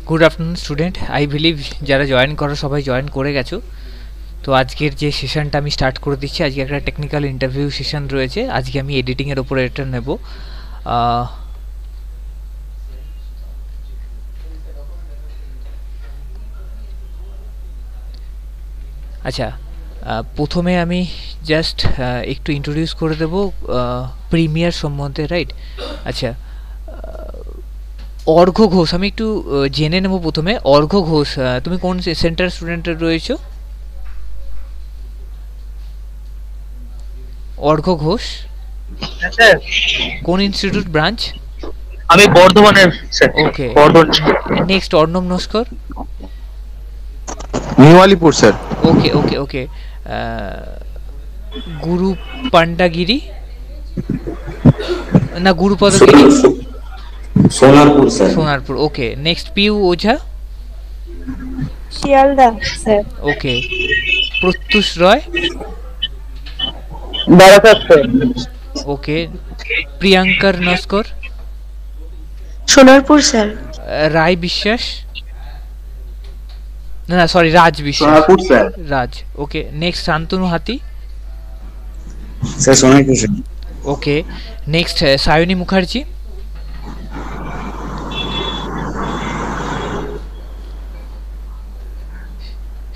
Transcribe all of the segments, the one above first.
Good afternoon student, I believe যারা join করো সবাই জয়েন করে গেছো। তো আজকের যে সেশনটা আমি স্টার্ট করে দিচ্ছি, আজকে একটা টেকনিক্যাল ইন্টারভিউ সেশন রয়েছে। আজকে আমি এডিটিংয়ের ওপরে এটা নেব। আচ্ছা, প্রথমে আমি জাস্ট একটু ইন্ট্রোডিউস করে দেবো প্রিমিয়ার সম্বন্ধে, রাইট? আচ্ছা, অর্ঘ্য ঘোষ, আমি একটু জেনে নেব প্রথমে। অর্ঘ্য ঘোষ, তুমি কোন সেন্টার স্টুডেন্ট রয়েছো? অর্ঘ্য ঘোষ স্যার কোন ইনস্টিটিউট ব্রাঞ্চ? আমি বর্ধমানের sir. Okay, Bardhaman. Next Arnab Naskar. New Alipore sir. Okay okay okay, Guru Pandagiri না Gurupadagiri? Sonarpur sir. Sonarpur. Okay, next Piu Ojha. Sealdah sir. Okay, Pratyush Roy. Barasat sir. Okay, প্রিয়াঙ্কার নস্কর। সোনারপুর স্যার। রায় বিশ্বাস, না না sorry, Raj Biswas. Sonarpur sir. Raj. Okay, next Shantanu Hati. Sir Sonarpur sir. Okay, next Sayani Mukherjee.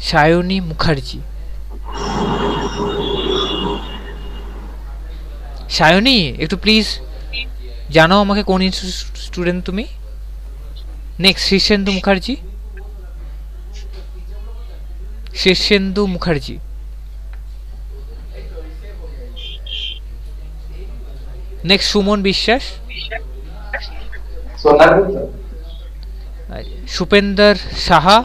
Sayani Mukherjee. Sayani, একটু প্লিজ জানাও আমাকে কোন স্টুডেন্ট তুমি। Next Shirshendu Mukherjee. Shirshendu Mukherjee. Next Suman Biswas. Sonarpur sir. Supender Saha.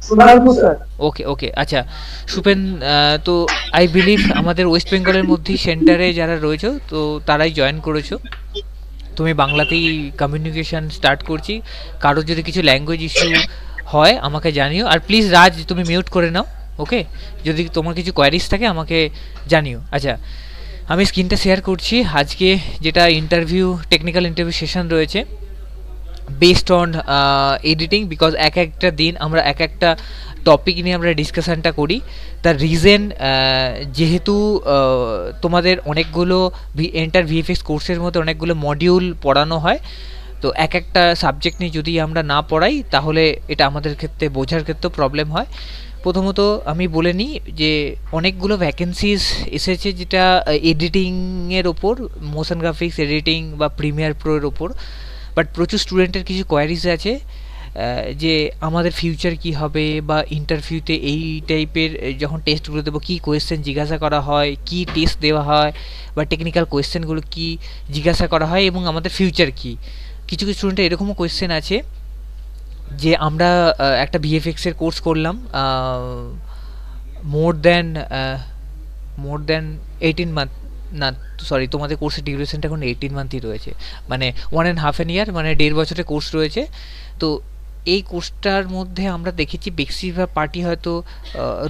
Sonarpur sir. Okay okay, আচ্ছা সুপেন, তো আই বিলিভ আমাদের ওয়েস্ট বেঙ্গলের মধ্যেই সেন্টারে যারা রয়েছে তো তারাই জয়েন করেছো। তুমি বাংলাতেই কমিউনিকেশন স্টার্ট করছি। কারোর যদি কিছু ল্যাঙ্গুয়েজ ইস্যু হয় আমাকে জানিও, আর প্লিজ রাজ তুমি মিউট করে নাও। ওকে, যদি তোমার কিছু কোয়ারিজ থাকে আমাকে জানিও। আচ্ছা, আমি স্ক্রিনটা শেয়ার করছি। আজকে যেটা ইন্টারভিউ, টেকনিক্যাল ইন্টারভিউ সেশন রয়েছে বেসড অন এডিটিং, বিকজ এক একটা দিন আমরা এক একটা টপিক নিয়ে আমরা ডিসকাশানটা করি। তার রিজন, যেহেতু তোমাদের অনেকগুলো এন্টার ভিএফএক্স কোর্সের মধ্যে অনেকগুলো মডিউল পড়ানো হয়, তো এক একটা সাবজেক্ট নিয়ে যদি আমরা না পড়াই তাহলে এটা আমাদের ক্ষেত্রে বোঝার ক্ষেত্রেও প্রবলেম হয়। প্রথমত আমি বলে নিই যে অনেকগুলো ভ্যাকেন্সিজ এসেছে যেটা এডিটিংয়ের ওপর, মোশন গ্রাফিক্স এডিটিং বা প্রিমিয়ার প্রোর ওপর। বাট প্রচুর স্টুডেন্টের কিছু কোয়ারিজ আছে যে আমাদের ফিউচার কি হবে, বা ইন্টারভিউতে এই টাইপের যখন টেস্টগুলো দেবো কী কোয়েশ্চেন জিজ্ঞাসা করা হয়, কি টেস্ট দেওয়া হয়, বা টেকনিক্যাল কোয়েশ্চেনগুলো কি জিজ্ঞাসা করা হয়, এবং আমাদের ফিউচার কি। কিছু কিছু স্টুডেন্টের এরকমও কোয়েশ্চেন আছে যে আমরা একটা ভিএফএক্সের কোর্স করলাম মোর দ্যান 18 মান্থ, না সরি, তোমাদের কোর্সের ডিউরেশনটা এখন 18 মান্থই রয়েছে, মানে 1.5 ইয়ার, মানে 1.5 বছরের কোর্স রয়েছে। তো এই কোর্সটার মধ্যে আমরা দেখেছি বেশিরভাগ পার্টি হয়তো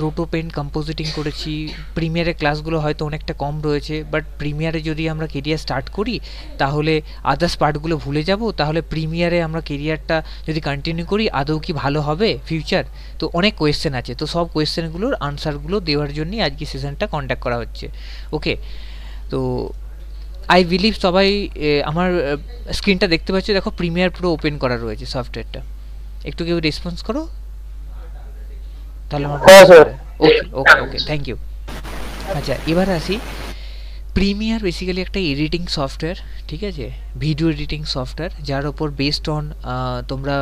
রোটো পেন্ট কম্পোজিটিং করেছি। প্রিমিয়ারের ক্লাসগুলো হয়তো অনেকটা কম রয়েছে, বাট প্রিমিয়ারে যদি আমরা কেরিয়ার স্টার্ট করি তাহলে আদার্স পার্টগুলো ভুলে যাব। তাহলে প্রিমিয়ারে আমরা কেরিয়ারটা যদি কন্টিনিউ করি আদৌ কি ভালো হবে ফিউচার? তো অনেক কোয়েশ্চেন আছে, তো সব কোয়েশ্চেনগুলোর আনসারগুলো দেওয়ার জন্যই আজকে সেশনটা কন্ডাক্ট করা হচ্ছে। ওকে, তো আই বিলিভ সবাই আমার স্ক্রিনটা দেখতে পাচ্ছ, দেখো প্রিমিয়ার পুরো ওপেন করা রয়েছে সফটওয়্যারটা। একটু কেউ রেসপন্স করো তাহলে আমার। ওকে ওকে ওকে, থ্যাংক ইউ। আচ্ছা, এবার আসি। প্রিমিয়ার বেসিক্যালি একটা এডিটিং সফটওয়্যার, ঠিক আছে, ভিডিও এডিটিং সফটওয়্যার, যার ওপর বেসড অন তোমরা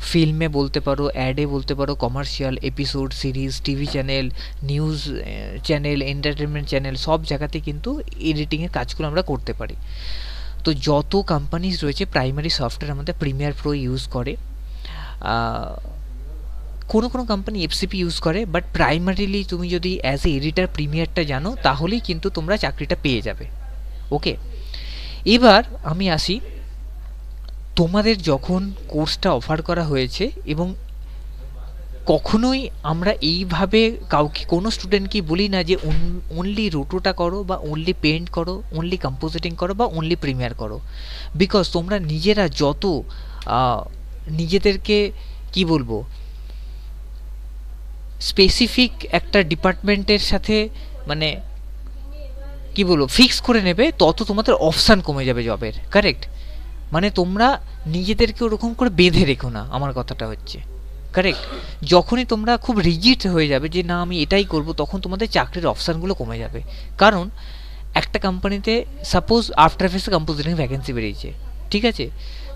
ফিল্মে বলতে পারো, অ্যাডে বলতে পারো, commercial, episode, series, TV channel, news channel, entertainment channel, সব জায়গাতে কিন্তু এডিটিংয়ের কাজগুলো আমরা করতে পারি। তো যত কোম্পানিজ রয়েছে প্রাইমারি সফটওয়্যার আমাদের প্রিমিয়ার প্রো ইউজ করে। কোনো কোনো কোম্পানি এফসিপি ইউজ করে, বাট প্রাইমারিলি তুমি যদি অ্যাজ এ এডিটার প্রিমিয়ারটা জানো তাহলেই কিন্তু তোমরা চাকরিটা পেয়ে যাবে। ওকে, এবার আমি আসি, তোমাদের যখন কোর্সটা অফার করা হয়েছে, এবং কখনোই আমরা এইভাবে কাউকে, কোনো স্টুডেন্টকে বলি না যে অনলি রোটোটা করো, বা অনলি পেন্ট করো, অনলি কম্পোজিটিং করো, বা অনলি প্রিমিয়ার করো। বিকজ তোমরা নিজেরা যত নিজেদেরকে কি বলবো স্পেসিফিক একটা ডিপার্টমেন্টের সাথে মানে কি বলবো ফিক্স করে নেবে, তত তোমাদের অপশান কমে যাবে জবের। কারেক্ট? মানে তোমরা নিজেদেরকে ওরকম করে বেঁধে রেখো না, আমার কথাটা হচ্ছে। কারেক্ট? যখনই তোমরা খুব রিজিড হয়ে যাবে যে না আমি এটাই করব, তখন তোমাদের চাকরির অপশানগুলো কমে যাবে। কারণ একটা কোম্পানিতে সাপোজ আফটার এফেক্টসে কম্পোজিটিং ভ্যাকেন্সি বেরিয়েছে, ঠিক আছে?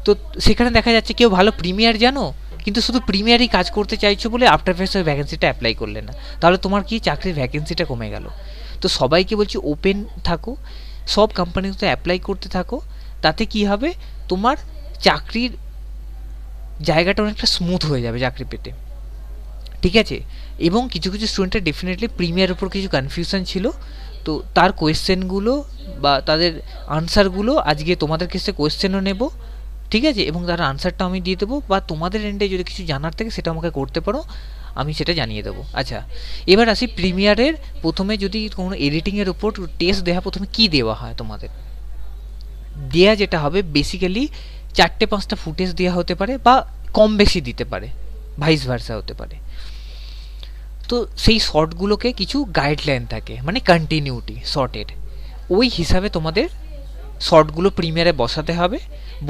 তো সেখানে দেখা যাচ্ছে কেউ ভালো প্রিমিয়ার জানো, কিন্তু শুধু প্রিমিয়ারই কাজ করতে চাইছো বলে আফটার এফেক্টস ওই ভ্যাকেন্সিটা অ্যাপ্লাই করলে না, তাহলে তোমার কি চাকরির ভ্যাকেন্সিটা কমে গেল। তো সবাইকে বলছি ওপেন থাকো, সব কোম্পানিতে অ্যাপ্লাই করতে থাকো, তাতে কি হবে তোমার চাকরির জায়গাটা অনেকটা স্মুথ হয়ে যাবে চাকরি পেতে, ঠিক আছে? এবং কিছু কিছু স্টুডেন্টের ডেফিনেটলি প্রিমিয়ার উপর কিছু কনফিউশন ছিল, তো তার কোয়েশ্চেনগুলো বা তাদের আনসারগুলো আজকে তোমাদের কাছে কোয়েশ্চেনও নেব, ঠিক আছে? এবং তার আনসারটা আমি দিয়ে দেবো, বা তোমাদের এন্ডে যদি কিছু জানার থাকে সেটা আমাকে করতে পারো, আমি সেটা জানিয়ে দেবো। আচ্ছা, এবার আসি প্রিমিয়ারের প্রথমে যদি কোনো এডিটিংয়ের উপর টেস্ট দেওয়া, প্রথমে কি দেওয়া হয় তোমাদের? দেয়া যেটা হবে বেসিক্যালি 4-5টা ফুটেজ দেওয়া হতে পারে, বা কম বেশি দিতে পারে, ভাইস ভার্সা হতে পারে। তো সেই শর্টগুলোকে কিছু গাইডলাইন থাকে, মানে কন্টিনিউটি শর্টের, ওই হিসাবে তোমাদের শর্টগুলো প্রিমিয়ারে বসাতে হবে,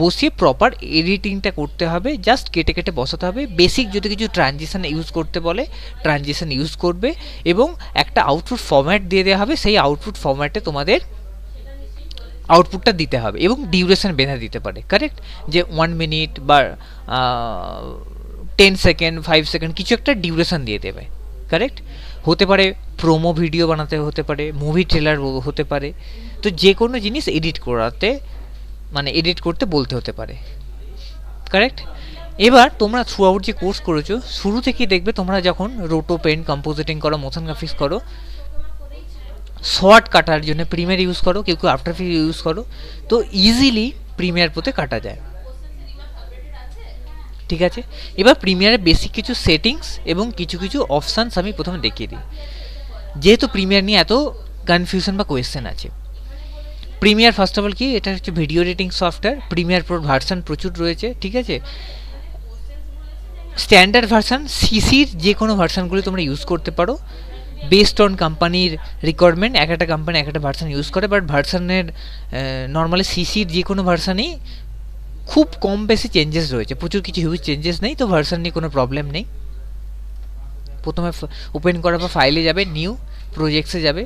বসিয়ে প্রপার এডিটিংটা করতে হবে, জাস্ট কেটে কেটে বসাতে হবে। বেসিক যদি কিছু ট্রানজিশন ইউজ করতে বলে ট্রানজিশন ইউজ করবে, এবং একটা আউটপুট ফরম্যাট দিয়ে দেওয়া হবে, সেই আউটপুট ফরম্যাটে তোমাদের আউটপুটটা দিতে হবে, এবং ডিউরেশন বেঁধে দিতে পারে। কারেক্ট? যে 1 মিনিট বা 10 সেকেন্ড 5 সেকেন্ড কিছু একটা ডিউরেশন দিয়ে দেবে। কারেক্ট? হতে পারে প্রোমো ভিডিও বানাতে, হতে পারে মুভি ট্রেলার হতে পারে, তো যে কোনো জিনিস এডিট করাতে মানে এডিট করতে বলতে হতে পারে। কারেক্ট? এবার তোমরা থ্রু আউট যে কোর্স করেছো, শুরু থেকেই দেখবে তোমরা যখন রোটো পেন্ট কম্পোজিটিং করো, মোশন গ্রাফিক্স করো, শর্ট কাটার জন্য প্রিমিয়ার ইউজ করো, কেউ কেউ আফটার এফেক্টস ইউজ করো, তো ইজিলি প্রিমিয়ার পোতে কাটা যায়। ঠিক আছে? এবার প্রিমিয়ারের বেসিক কিছু সেটিংস এবং কিছু কিছু অপশানস আমি প্রথমে দেখিয়ে দিই, যেহেতু প্রিমিয়ার নিয়ে এত কনফিউশন বা কোয়েশ্চেন আছে। প্রিমিয়ার ফার্স্ট অফ অল কি, এটা হচ্ছে video editing software. Premiere Pro version প্রচুর রয়েছে, ঠিক আছে? স্ট্যান্ডার্ড ভার্সন সিসির যে কোনো ভার্সানগুলি তোমরা ইউজ করতে পারো, বেসড অন কোম্পানির রিকোয়ারমেন্ট। এক একটা কোম্পানি এক একটা ভার্সান ইউজ করে, বাট ভার্সানের নর্মালি সিসির যে কোনো ভার্সানেই খুব কম বেশি চেঞ্জেস রয়েছে, প্রচুর কিছু হিউজ চেঞ্জেস নেই, তো ভার্সান নিয়ে কোনো প্রবলেম নেই। প্রথমে ওপেন করার পর ফাইলে যাবে, নিউ প্রজেক্টসে যাবে।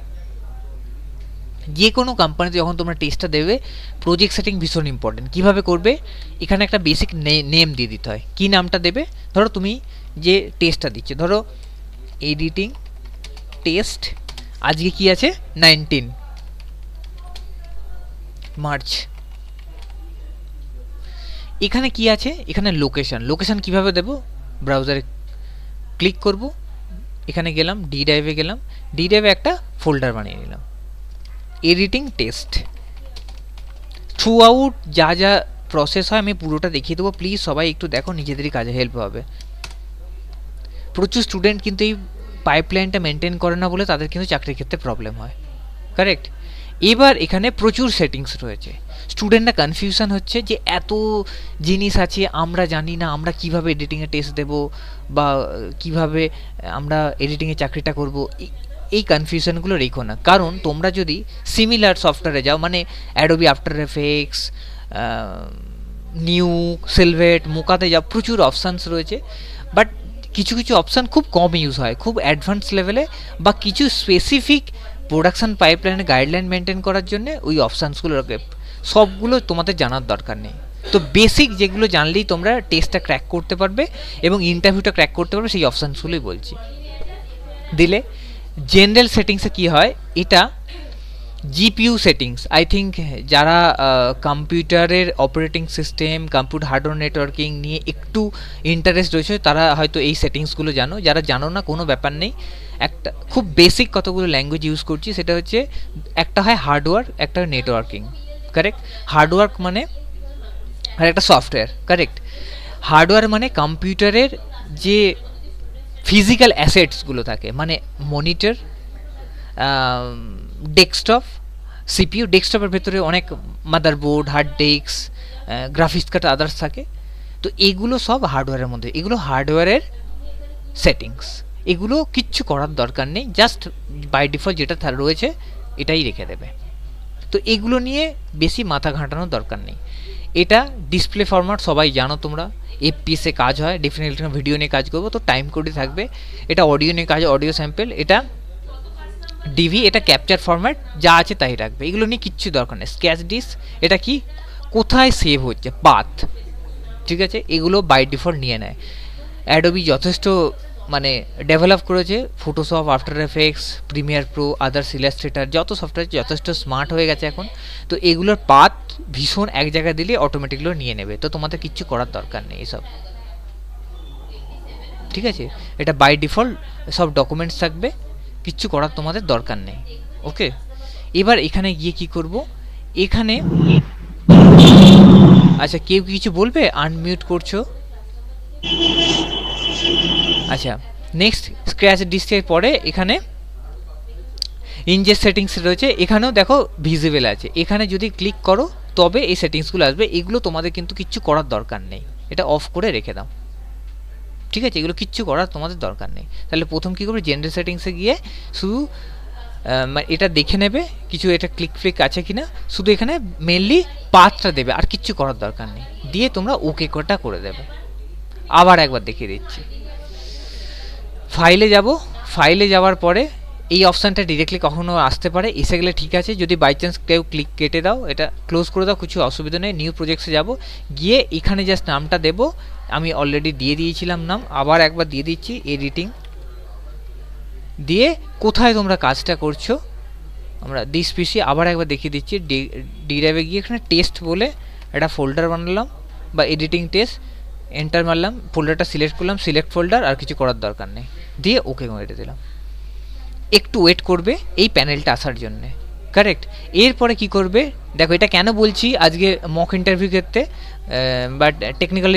যে কোনো কোম্পানিতে যখন তোমরা টেস্টটা দেবে, প্রজেক্ট সেটিং ভীষণ ইম্পর্টেন্ট। কীভাবে করবে, এখানে একটা বেসিক নেম দিয়ে দিতে হয়। কী নামটা দেবে? ধরো তুমি যে টেস্টটা দিচ্ছ, ধরো এডিটিং টেস্ট, আজকে কি আছে 19 মার্চ। এখানে কি আছে, এখানে লোকেশন। লোকেশন কিভাবে দেব? ব্রাউজারে ক্লিক করব, এখানে গেলাম, ডি ড্রাইভে গেলাম, ডি ড্রাইভে একটা ফোল্ডার বানিয়ে নিলাম, এডিটিং টেস্ট। থ্রু আউট যা যা প্রসেস হয় আমি পুরোটা দেখিয়ে দেবো, প্লিজ সবাই একটু দেখো, নিজেদেরই কাজে হেল্প হবে। প্রচুর স্টুডেন্ট কিন্তু এই পাইপলাইনটা মেনটেন করে না বলে তাদের কিন্তু চাকরির ক্ষেত্রে প্রবলেম হয়। কারেক্ট? এবার এখানে প্রচুর সেটিংস রয়েছে, স্টুডেন্টরা কনফিউশন হচ্ছে যে এত জিনিস আছে আমরা জানি না, আমরা কিভাবে এডিটিংয়ে টেস্ট দেব বা কিভাবে আমরা এডিটিংয়ে চাকরিটা করব। এই কনফিউশনগুলো রেখো না, কারণ তোমরা যদি সিমিলার সফটওয়্যারে যাও, মানে অ্যাডোবি আফটার এফেক্টস, নিউ, সিলভেট, মোকাতে যাও, প্রচুর অপশানস রয়েছে, বাট কিছু কিছু অপশান খুব কম ইউজ হয়, খুব অ্যাডভান্স লেভেলে, বা কিছু স্পেসিফিক প্রোডাকশান পাইপলাইনে গাইডলাইন মেনটেন করার জন্য ওই অপশানসগুলোকে সবগুলো তোমাদের জানার দরকার নেই। তো বেসিক যেগুলো জানলেই তোমরা টেস্টটা ক্র্যাক করতে পারবে এবং ইন্টারভিউটা ক্র্যাক করতে পারবে, সেই অপশানসগুলোই বলছি। দিলে জেনারেল সেটিংসে কি হয়, এটা জিপিইউ সেটিংস। আই থিঙ্ক যারা কম্পিউটারের operating system, computer hardware networking নিয়ে একটু ইন্টারেস্ট রয়েছে তারা হয়তো এই সেটিংসগুলো জানো, যারা জানো না কোনো ব্যাপার নেই। একটা খুব বেসিক কতগুলো ল্যাঙ্গুয়েজ ইউজ করছি, সেটা হচ্ছে একটা হয় হার্ডওয়্যার, একটা নেটওয়ার্কিং। কারেক্ট? হার্ডওয়ার্ক মানে আর একটা সফটওয়্যার। কারেক্ট? হার্ডওয়্যার মানে কম্পিউটারের যে ফিজিক্যাল অ্যাসেটসগুলো থাকে, মানে মনিটর, ডেস্কটপ, সিপিইউ। ডেস্কটপের ভেতরে অনেক motherboard, hard disk, graphics card, others থাকে। তো এগুলো সব হার্ডওয়্যারের মধ্যে, এগুলো হার্ডওয়্যারের সেটিংস, এগুলো কিচ্ছু করার দরকার নেই, জাস্ট বাই ডিফল্ট যেটা রয়েছে এটাই রেখে দেবে। তো এগুলো নিয়ে বেশি মাথা ঘাঁটানোর দরকার নেই। এটা ডিসপ্লে ফরম্যাট সবাই জানো তোমরা, এফপিএসে কাজ হয়, ডেফিনেটলি ভিডিও নিয়ে কাজ করবো তো টাইম কোডে থাকবে। এটা অডিও নিয়ে কাজ, অডিও স্যাম্পল, এটা ডিভি, এটা ক্যাপচার ফরম্যাট, যা আছে তাই রাখবে, এগুলো নিয়ে কিচ্ছু দরকার নেই। স্ক্যাচ ডিস্ক, এটা কি কোথায় সেভ হচ্ছে, পাথ, ঠিক আছে, এগুলো বাই ডিফল্ট নিয়ে নেয়। অ্যাডোবি যথেষ্ট মানে ডেভেলপ করেছে, Photoshop, after effects, Premiere Pro, others, illustrator, যত সফটওয়্যার যথেষ্ট স্মার্ট হয়ে গেছে এখন। তো এগুলোর পাথ ভীষণ এক জায়গায় দিলে অটোমেটিকলি নিয়ে নেবে, তো তোমাদের কিচ্ছু করার দরকার নেই এসব, ঠিক আছে। এটা বাই ডিফল্ট সব ডকুমেন্টস থাকবে, কিচ্ছু করার তোমাদের দরকার নেই। ওকে, এবার এখানে গিয়ে কি করব, এখানে আচ্ছা কেউ কিছু বলবে, আনমিউট করছো। আচ্ছা, নেক্সট স্ক্র্যাচ ডিস্কের পরে এখানে ইনজেস্ট সেটিংস রয়েছে, এখানেও দেখো ভিজিবল আছে, এখানে যদি ক্লিক করো তবে এই সেটিংসগুলো আসবে। এগুলো তোমাদের কিন্তু কিচ্ছু করার দরকার নেই, এটা অফ করে রেখে দাও, ঠিক আছে, এগুলো কিচ্ছু করার তোমাদের দরকার নেই। তাহলে প্রথম কী করবে, জেনারেল সেটিংসে গিয়ে শুধু এটা দেখে নেবে কিছু এটা ক্লিক ফ্লিক আছে কিনা, শুধু এখানে মেনলি পাথটা দেবে, আর কিচ্ছু করার দরকার নেই, দিয়ে তোমরা ওকে কটা করে দেবে। আবার একবার দেখিয়ে দিচ্ছি, ফাইলে যাব, ফাইলে যাওয়ার পরে এই অপশানটা ডিরেক্টলি কখনো আসতে পারে, এসে গেলে ঠিক আছে, যদি বাই চান্স কেউ ক্লিক কেটে দাও, এটা ক্লোজ করে দাও, কিছু অসুবিধা নেই। নিউ প্রজেক্টসে যাব, গিয়ে এখানে জাস্ট নামটা দেবো, আমি অলরেডি দিয়ে দিয়েছিলাম নাম, আবার একবার দিয়ে দিচ্ছি এডিটিং, দিয়ে কোথায় তোমরা কাজটা করছো, আমরা দিস পিসি, আবার একবার দেখিয়ে দিচ্ছি, ডি ড্রাইভে গিয়ে এখানে টেস্ট বলে একটা ফোল্ডার বানালাম বা এডিটিং টেস্ট, এন্টার মারলাম, ফোল্ডারটা সিলেক্ট করলাম, সিলেক্ট ফোল্ডার, আর কিছু করার দরকার নেই, দিয়ে ওকে করে দিলাম। একটু ওয়েট করবে এই প্যানেলটা আসার জন্যে, কারেক্ট। এরপরে কি করবে দেখো, এটা কেন বলছি আজকে মক ইন্টারভিউ ক্ষেত্রে, বাট টেকনিক্যাল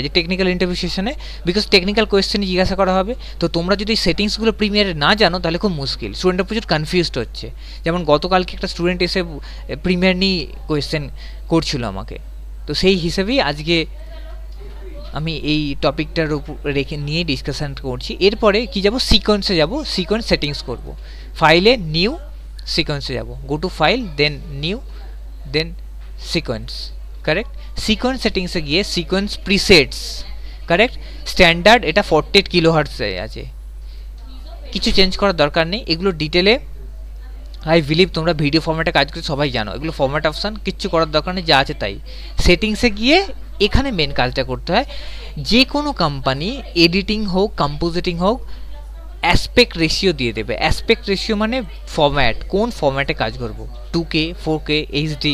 আজ টেকনিক্যাল ইন্টারভিউ সেশনে, বিকজ টেকনিক্যাল কোয়েশ্চেনে জিজ্ঞাসা করা হবে। তো তোমরা যদি সেটিংসগুলো প্রিমিয়ারে না জানো তাহলে খুব মুশকিল, স্টুডেন্টরা প্রচুর কনফিউজড হচ্ছে। যেমন গতকালকে একটা স্টুডেন্ট এসে প্রিমিয়ার নিয়ে কোয়েশ্চেন করছিল আমাকে, তো সেই হিসেবেই আজকে আমি এই টপিকটার উপর রেখে নিয়ে ডিসকাশান করছি। এরপরে কি যাব, সিকোয়েন্সে যাব, সিকোয়েন্স সেটিংস করব, ফাইলে নিউ, সিকোয়েন্সে যাব, go to file, then new, then sequence, correct. Sequence সেটিংসে গিয়ে সিকোয়েন্স প্রিসেটস, কারেক্ট, স্ট্যান্ডার্ড এটা 48 কিলোহার্টজে আছে, কিছু চেঞ্জ করার দরকার নেই। এগুলো ডিটেলে আই বিলিভ তোমরা ভিডিও ফরম্যাটে কাজ করে সবাই জানো, এগুলো ফরম্যাট অপশান, কিচ্ছু করার দরকার নেই, যা আছে তাই। সেটিংসে গিয়ে এখানে মেন কাজটা করতে হয়, যে কোনো কোম্পানি এডিটিং হোক, কম্পোজিটিং হোক, অ্যাসপেক্ট রেশিও দিয়ে দেবে। অ্যাসপেক্ট রেশিও মানে ফরম্যাট, কোন ফরম্যাটে কাজ করব, 2K, 4K, HD,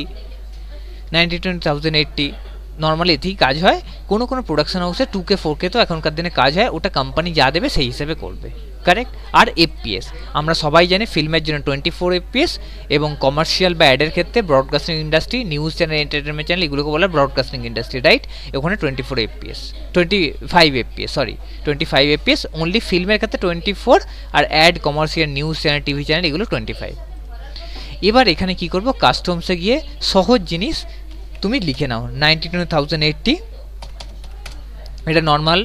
92080, নর্মালি এতেই কাজ হয়। কোনো কোনো প্রোডাকশন হাউসে 2K 4K তো এখনকার দিনে কাজ হয়, ওটা কোম্পানি যা দেবে সেই হিসেবে করবে, কারেক্ট। আর এফপিএস আমরা সবাই জানি, ফিল্মের জন্য 24 FPS, এবং কমার্শিয়াল বা অ্যাডের ক্ষেত্রে broadcasting industry, news channel, entertainment channel, এগুলোকে বলে ব্রডকাস্টিং ইন্ডাস্ট্রি, রাইট। ওখানে 24 FPS, 25 FPS, sorry 25 FPS only, ফিল্মের ক্ষেত্রে 24, আর ad, commercial, news channel, TV channel, এগুলো 25। এবার এখানে কি করব, কাস্টমসে গিয়ে সহজ জিনিস তুমি লিখে নাও 92080, এটা নর্মাল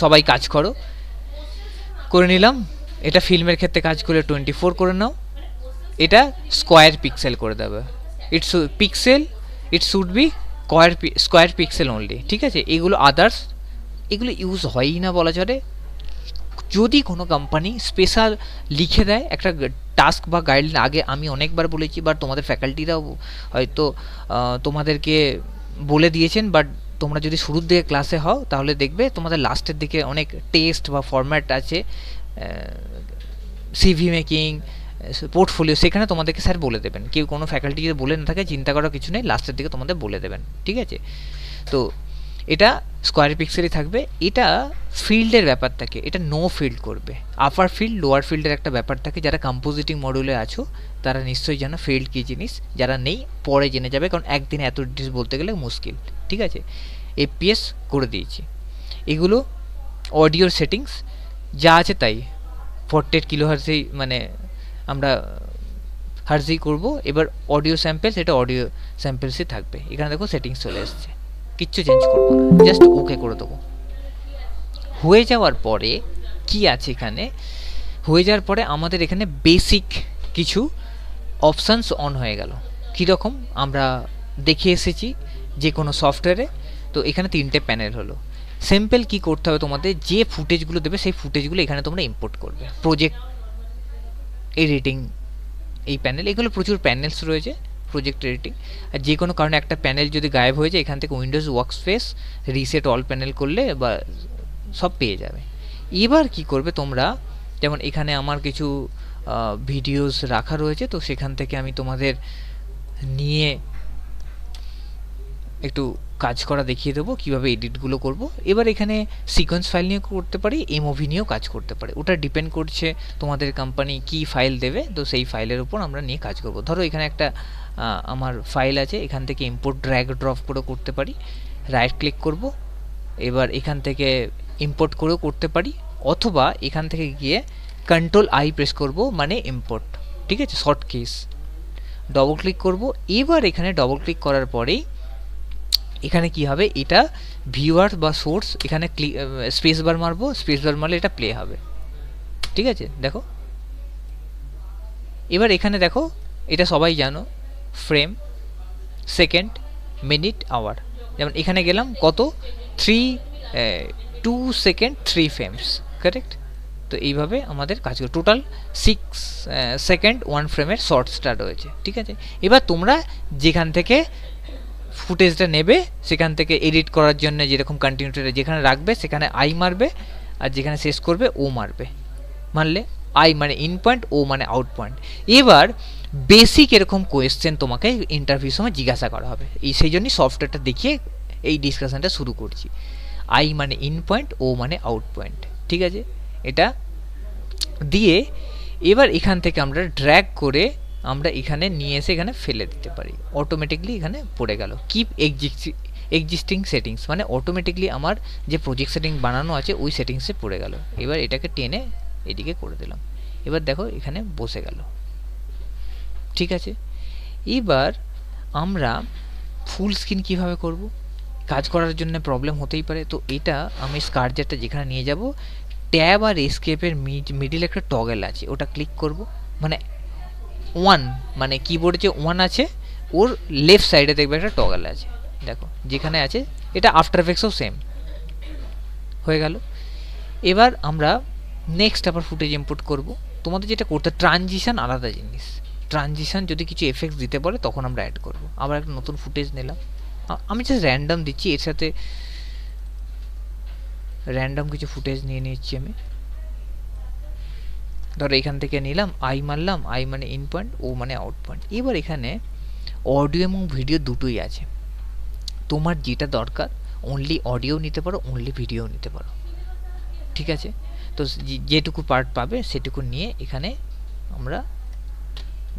সবাই কাজ করো, করে নিলাম। এটা ফিল্মের ক্ষেত্রে কাজ করলে 24 করে নাও, এটা স্কোয়ার পিক্সেল করে দেবে, it's pixel, it should be square pixel only, ঠিক আছে। এগুলো আদার্স, এগুলো ইউজ হয়ই না বলা চলে। যদি কোনো কোম্পানি স্পেশাল লিখে দেয় একটা টাস্ক বা গাইডলাইন, আগে আমি অনেকবার বলেছি, বাট তোমাদের ফ্যাকাল্টিরাও হয়তো তোমাদেরকে বলে দিয়েছেন, বাট তোমরা যদি শুরুর দিকে ক্লাসে হও তাহলে দেখবে তোমাদের লাস্টের দিকে অনেক টেস্ট বা ফরম্যাট আছে, সিভি মেকিং, পোর্টফোলিও, সেখানে তোমাদেরকে স্যার বলে দেবেন। কেউ কোনো ফ্যাকাল্টি যদি বলে না থাকে চিন্তা করার কিছু নেই, লাস্টের দিকে তোমাদের বলে দেবেন, ঠিক আছে। তো এটা স্কোয়ার পিক্সেলই থাকবে। এটা ফিল্ডের ব্যাপার থাকে, এটা নো ফিল্ড করবে, আপার ফিল্ড, লোয়ার ফিল্ডের একটা ব্যাপার থাকে। যারা কম্পোজিটিং মডিউলে আছো তারা নিশ্চয়ই জানো ফিল্ড কী জিনিস, যারা নেই পরে জেনে যাবে, কারণ একদিনে এত ডিটেলস বলতে গেলে মুশকিল, ঠিক আছে। এফপিএস করে দিয়েছি। এগুলো অডিওর সেটিংস, যা আছে তাই 48 কিলোহার্টজেই মানে আমরা হার্জেই করব। এবার অডিও স্যাম্পেলস, এটা অডিও স্যাম্পেলসই থাকবে। এখানে দেখো সেটিংস চলে এসছে, কিচ্ছু চেঞ্জ করবো না, জাস্ট ওকে করে দেবো। হয়ে যাওয়ার পরে কি আছে এখানে, হয়ে যাওয়ার পরে আমাদের এখানে বেসিক কিছু অপশানস অন হয়ে গেল। কীরকম আমরা দেখে এসেছি যে কোনো সফটওয়্যারে। তো এখানে 3টে প্যানেল হলো। সিম্পল কি করতে হবে, তোমাদের যে ফুটেজগুলো দেবে সেই ফুটেজগুলো এখানে তোমরা ইম্পোর্ট করবে। প্রজেক্ট এডিটিং এই প্যানেল, এগুলো প্রচুর প্যানেলস রয়েছে প্রজেক্ট এডিটিং। আর যে কোনো কারণে একটা প্যানেল যদি গায়েব হয়ে যায়, এখান থেকে Windows workspace reset all panel করলে বা সব পেয়ে যাবে। এবার কি করবে তোমরা, যেমন এখানে আমার কিছু ভিডিওস রাখা রয়েছে, তো সেখান থেকে আমি তোমাদের নিয়ে একটু কাজ করা দেখিয়ে দেবো কীভাবে এডিটগুলো করব। এবার এখানে সিকোয়েন্স ফাইল নিয়েও করতে পারি, এমওভি নিয়েও কাজ করতে পারি, ওটা ডিপেন্ড করছে তোমাদের কোম্পানি কি ফাইল দেবে, তো সেই ফাইলের উপর আমরা নিয়ে কাজ করব। ধরো এখানে একটা আমার ফাইল আছে, এখান থেকে ইম্পোর্ট ড্র্যাগ ড্রপ করে করতে পারি, রাইট ক্লিক করব, এবার এখান থেকে ইম্পোর্ট করেও করতে পারি, অথবা এখান থেকে গিয়ে কন্ট্রোল আই প্রেস করব মানে ইম্পোর্ট, ঠিক আছে, শর্ট কেস। ডবল ক্লিক করব, এবার এখানে ডবল ক্লিক করার পরেই এখানে কি হবে, এটা ভিউয়ার বা সোর্স, এখানে স্পেস বার মারবো, স্পেস বার মারলে এটা প্লে হবে, ঠিক আছে। দেখো এবার এখানে দেখো, এটা সবাই জানো, ফ্রেম, সেকেন্ড, মিনিট, আওয়ার। যেমন এখানে গেলাম কত, 2 সেকেন্ড 3 ফ্রেমস, কারেক্ট। তো এইভাবে আমাদের কাজ করে টোটাল 6 সেকেন্ড 1 ফ্রেমের শর্টসটা রয়েছে, ঠিক আছে। এবার তোমরা যেখান থেকে ফুটেজটা নেবে সেখান থেকে এডিট করার জন্য যেরকম কন্টিনিউটিটা যেখানে রাখবে সেখানে আই মারবে, আর যেখানে শেষ করবে ও মারবে। মানলে আই মানে ইন পয়েন্ট, ও মানে আউট পয়েন্ট। এবার বেসিক এরকম কোয়েশ্চেন তোমাকে ইন্টারভিউ সময় জিজ্ঞাসা করা হবে, সেই জন্যই সফটওয়্যারটা দেখিয়ে এই ডিসকাশনটা শুরু করছি। আই মানে ইন পয়েন্ট, ও মানে আউট পয়েন্ট, ঠিক আছে। এটা দিয়ে এবার এখান থেকে আমরা ড্র্যাগ করে আমরা এখানে নিয়ে এসে এখানে ফেলে দিতে পারি, অটোমেটিকলি এখানে পড়ে গেল। কিপ এক্সিস্টিং সেটিংস মানে অটোমেটিকলি আমার যে প্রজেক্ট সেটিং বানানো আছে ওই সেটিংসে পড়ে গেল। এবার এটাকে টেনে এদিকে করে দিলাম, এবার দেখো এখানে বসে গেল, ঠিক আছে। এবার আমরা ফুল স্ক্রিন কিভাবে করব, কাজ করার জন্য প্রবলেম হতেই পারে। তো এটা আমি স্কার্জারটা যেখানে নিয়ে যাব, ট্যাব আর এসকেপের মিডিল একটা টগল আছে, ওটা ক্লিক করব, মানে 1 মানে কিবোর্ডে যে 1 আছে ওর লেফট সাইডে দেখবে একটা টগল আছে, দেখো যেখানে আছে। এটা আফটার এফেক্টসও সেম হয়ে গেল। এবার আমরা নেক্সট আবার ফুটেজ ইম্পোর্ট করব। তোমাদের যেটা করতে, ট্রানজিশন আলাদা জিনিস, ট্রানজিশন যদি কিছু এফেক্টস দিতে পারে তখন আমরা অ্যাড করব। আবার একটা নতুন ফুটেজ নিলাম, আমি জাস্ট র্যান্ডম দিচ্ছি, এর সাথে র্যান্ডম কিছু ফুটেজ নিয়ে নিচ্ছি আমি। ধরো এখান থেকে নিলাম, আই মারলাম, আই মানে ইন পয়েন্ট, ও মানে আউট পয়েন্ট। এবার এখানে অডিও এবং ভিডিও দুটোই আছে, তোমার যেটা দরকার অনলি অডিও নিতে পারো, অনলি ভিডিও নিতে পারো, ঠিক আছে। তো যেটুকু পার্ট পাবে সেটুকু নিয়ে এখানে আমরা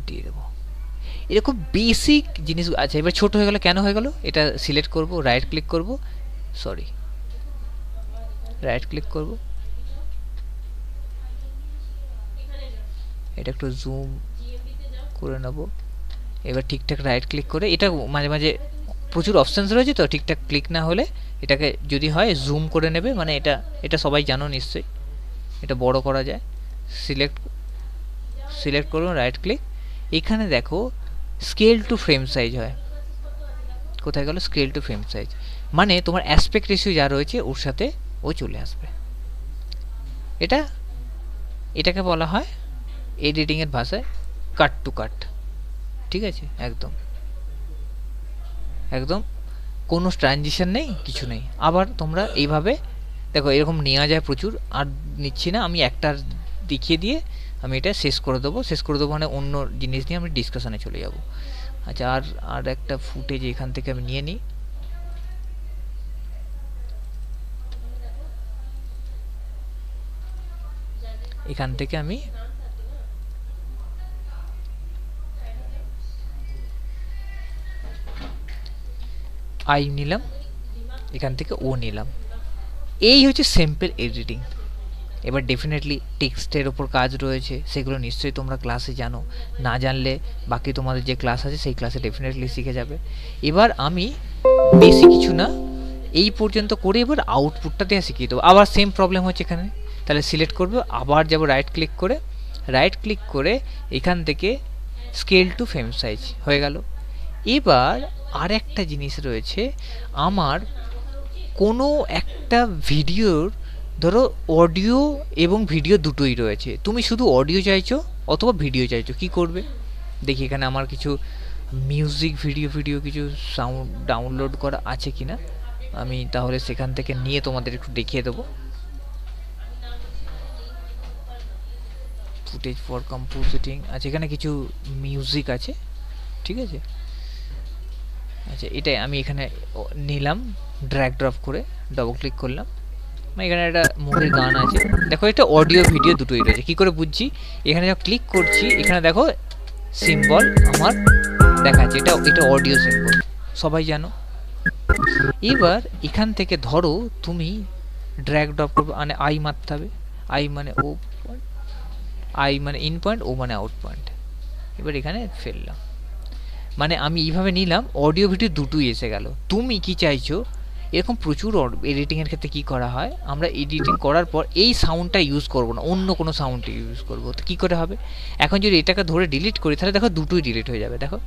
দিয়ে দেবো। এরকম বেসিক জিনিস আছে। এবার ছোট হয়ে গেল, কেন হয়ে গেল, এটা সিলেক্ট করব, রাইট ক্লিক করব, রাইট ক্লিক করব, এটা একটু জুম করে নেব। এবার ঠিকঠাক রাইট ক্লিক করে, এটা মাঝে মাঝে প্রচুর অপশানস রয়েছে, তো ঠিকঠাক ক্লিক না হলে এটাকে যদি হয় জুম করে নেবে, মানে এটা সবাই জানো নিশ্চয়ই, এটা বড় করা যায়। সিলেক্ট করুন, রাইট ক্লিক, এখানে দেখো স্কেল টু ফ্রেম সাইজ হয়, কোথায় গেল স্কেল টু ফ্রেম সাইজ, মানে তোমার অ্যাসপেক্ট রেশিও যা রয়েছে ওর সাথে ও চলে আসবে। এটাকে বলা হয় এডিটিংয়ের ভাষায় কাট টু কাট, ঠিক আছে। একদম কোনো ট্রানজিশন নেই, কিছু নেই। আবার তোমরা এইভাবে দেখো, এরকম নেওয়া যায় প্রচুর, আর নিচ্ছি না আমি, একটা দেখিয়ে দিয়ে আমি এটা শেষ করে দেবো মানে অন্য জিনিস নিয়ে আমি ডিসকাশনে চলে যাব। আচ্ছা, আর একটা ফুটেজ এখান থেকে আমি নিয়ে নিই। এখান থেকে আমি আই নিলাম, এখান থেকে ও নিলাম, এই হচ্ছে সিম্পল এডিটিং। এবার ডেফিনেটলি টেক্সটের ওপর কাজ রয়েছে, সেগুলো নিশ্চয়ই তোমরা ক্লাসে জানো, না জানলে বাকি তোমাদের যে ক্লাস আছে সেই ক্লাসে ডেফিনেটলি শিখে যাবে। এবার আমি বেশি কিছু না, এই পর্যন্ত করে এবার আউটপুটটা দেওয়া শিখিয়ে দেবো। আবার সেম প্রবলেম হচ্ছে এখানে, তাহলে সিলেক্ট করবো, আবার যাব রাইট ক্লিক করে এখান থেকে স্কেল টু ফ্রেম সাইজ হয়ে গেল। এবার আর একটা জিনিস রয়েছে, আমার কোনো একটা ভিডিওর ধরো অডিও এবং ভিডিও দুটোই রয়েছে, তুমি শুধু অডিও চাইছো অথবা ভিডিও চাইছো, কি করবে দেখি এখানে আমার কিছু মিউজিক ভিডিও কিছু সাউন্ড ডাউনলোড করা আছে কিনা, আমি তাহলে সেখান থেকে নিয়ে তোমাদের একটু দেখিয়ে দেবো। ফুটেজ ফর কম্পোজিটিং আচ্ছা, এখানে কিছু মিউজিক আছে, ঠিক আছে। আচ্ছা, এটাই আমি এখানে নিলাম, ড্র্যাগ ড্রপ করে ডবল ক্লিক করলাম, এখানে একটা মুভির গান আছে, দেখো এটা অডিও ভিডিও দুটোই রয়েছে। কি করে বুঝছি, এখানে যখন ক্লিক করছি এখানে দেখো সিম্বল আমার দেখাচ্ছে, এটা অডিও সিম্বল, সবাই জানো। এবার এখান থেকে ধরো তুমি ড্র্যাগ ড্রপ করবে, মানে আই মারতে হবে, আই মানে ও পয়েন্ট, আই মানে ইন পয়েন্ট, ও মানে আউট পয়েন্ট। এবার এখানে ফেললাম, মানে আমি এইভাবে নিলাম, অডিও ভিডিও দুটোই এসে গেল। তুমি কি চাইছো, এরকম প্রচুর এডিটিংয়ের ক্ষেত্রে কি করা হয়, আমরা এডিটিং করার পর এই সাউন্ডটা ইউজ করব না, অন্য কোনো সাউন্ড ইউজ করব, তো কী করে হবে, এখন যদি এটাকে ধরে ডিলিট করি তাহলে দেখো দুটোই ডিলিট হয়ে যাবে। দেখো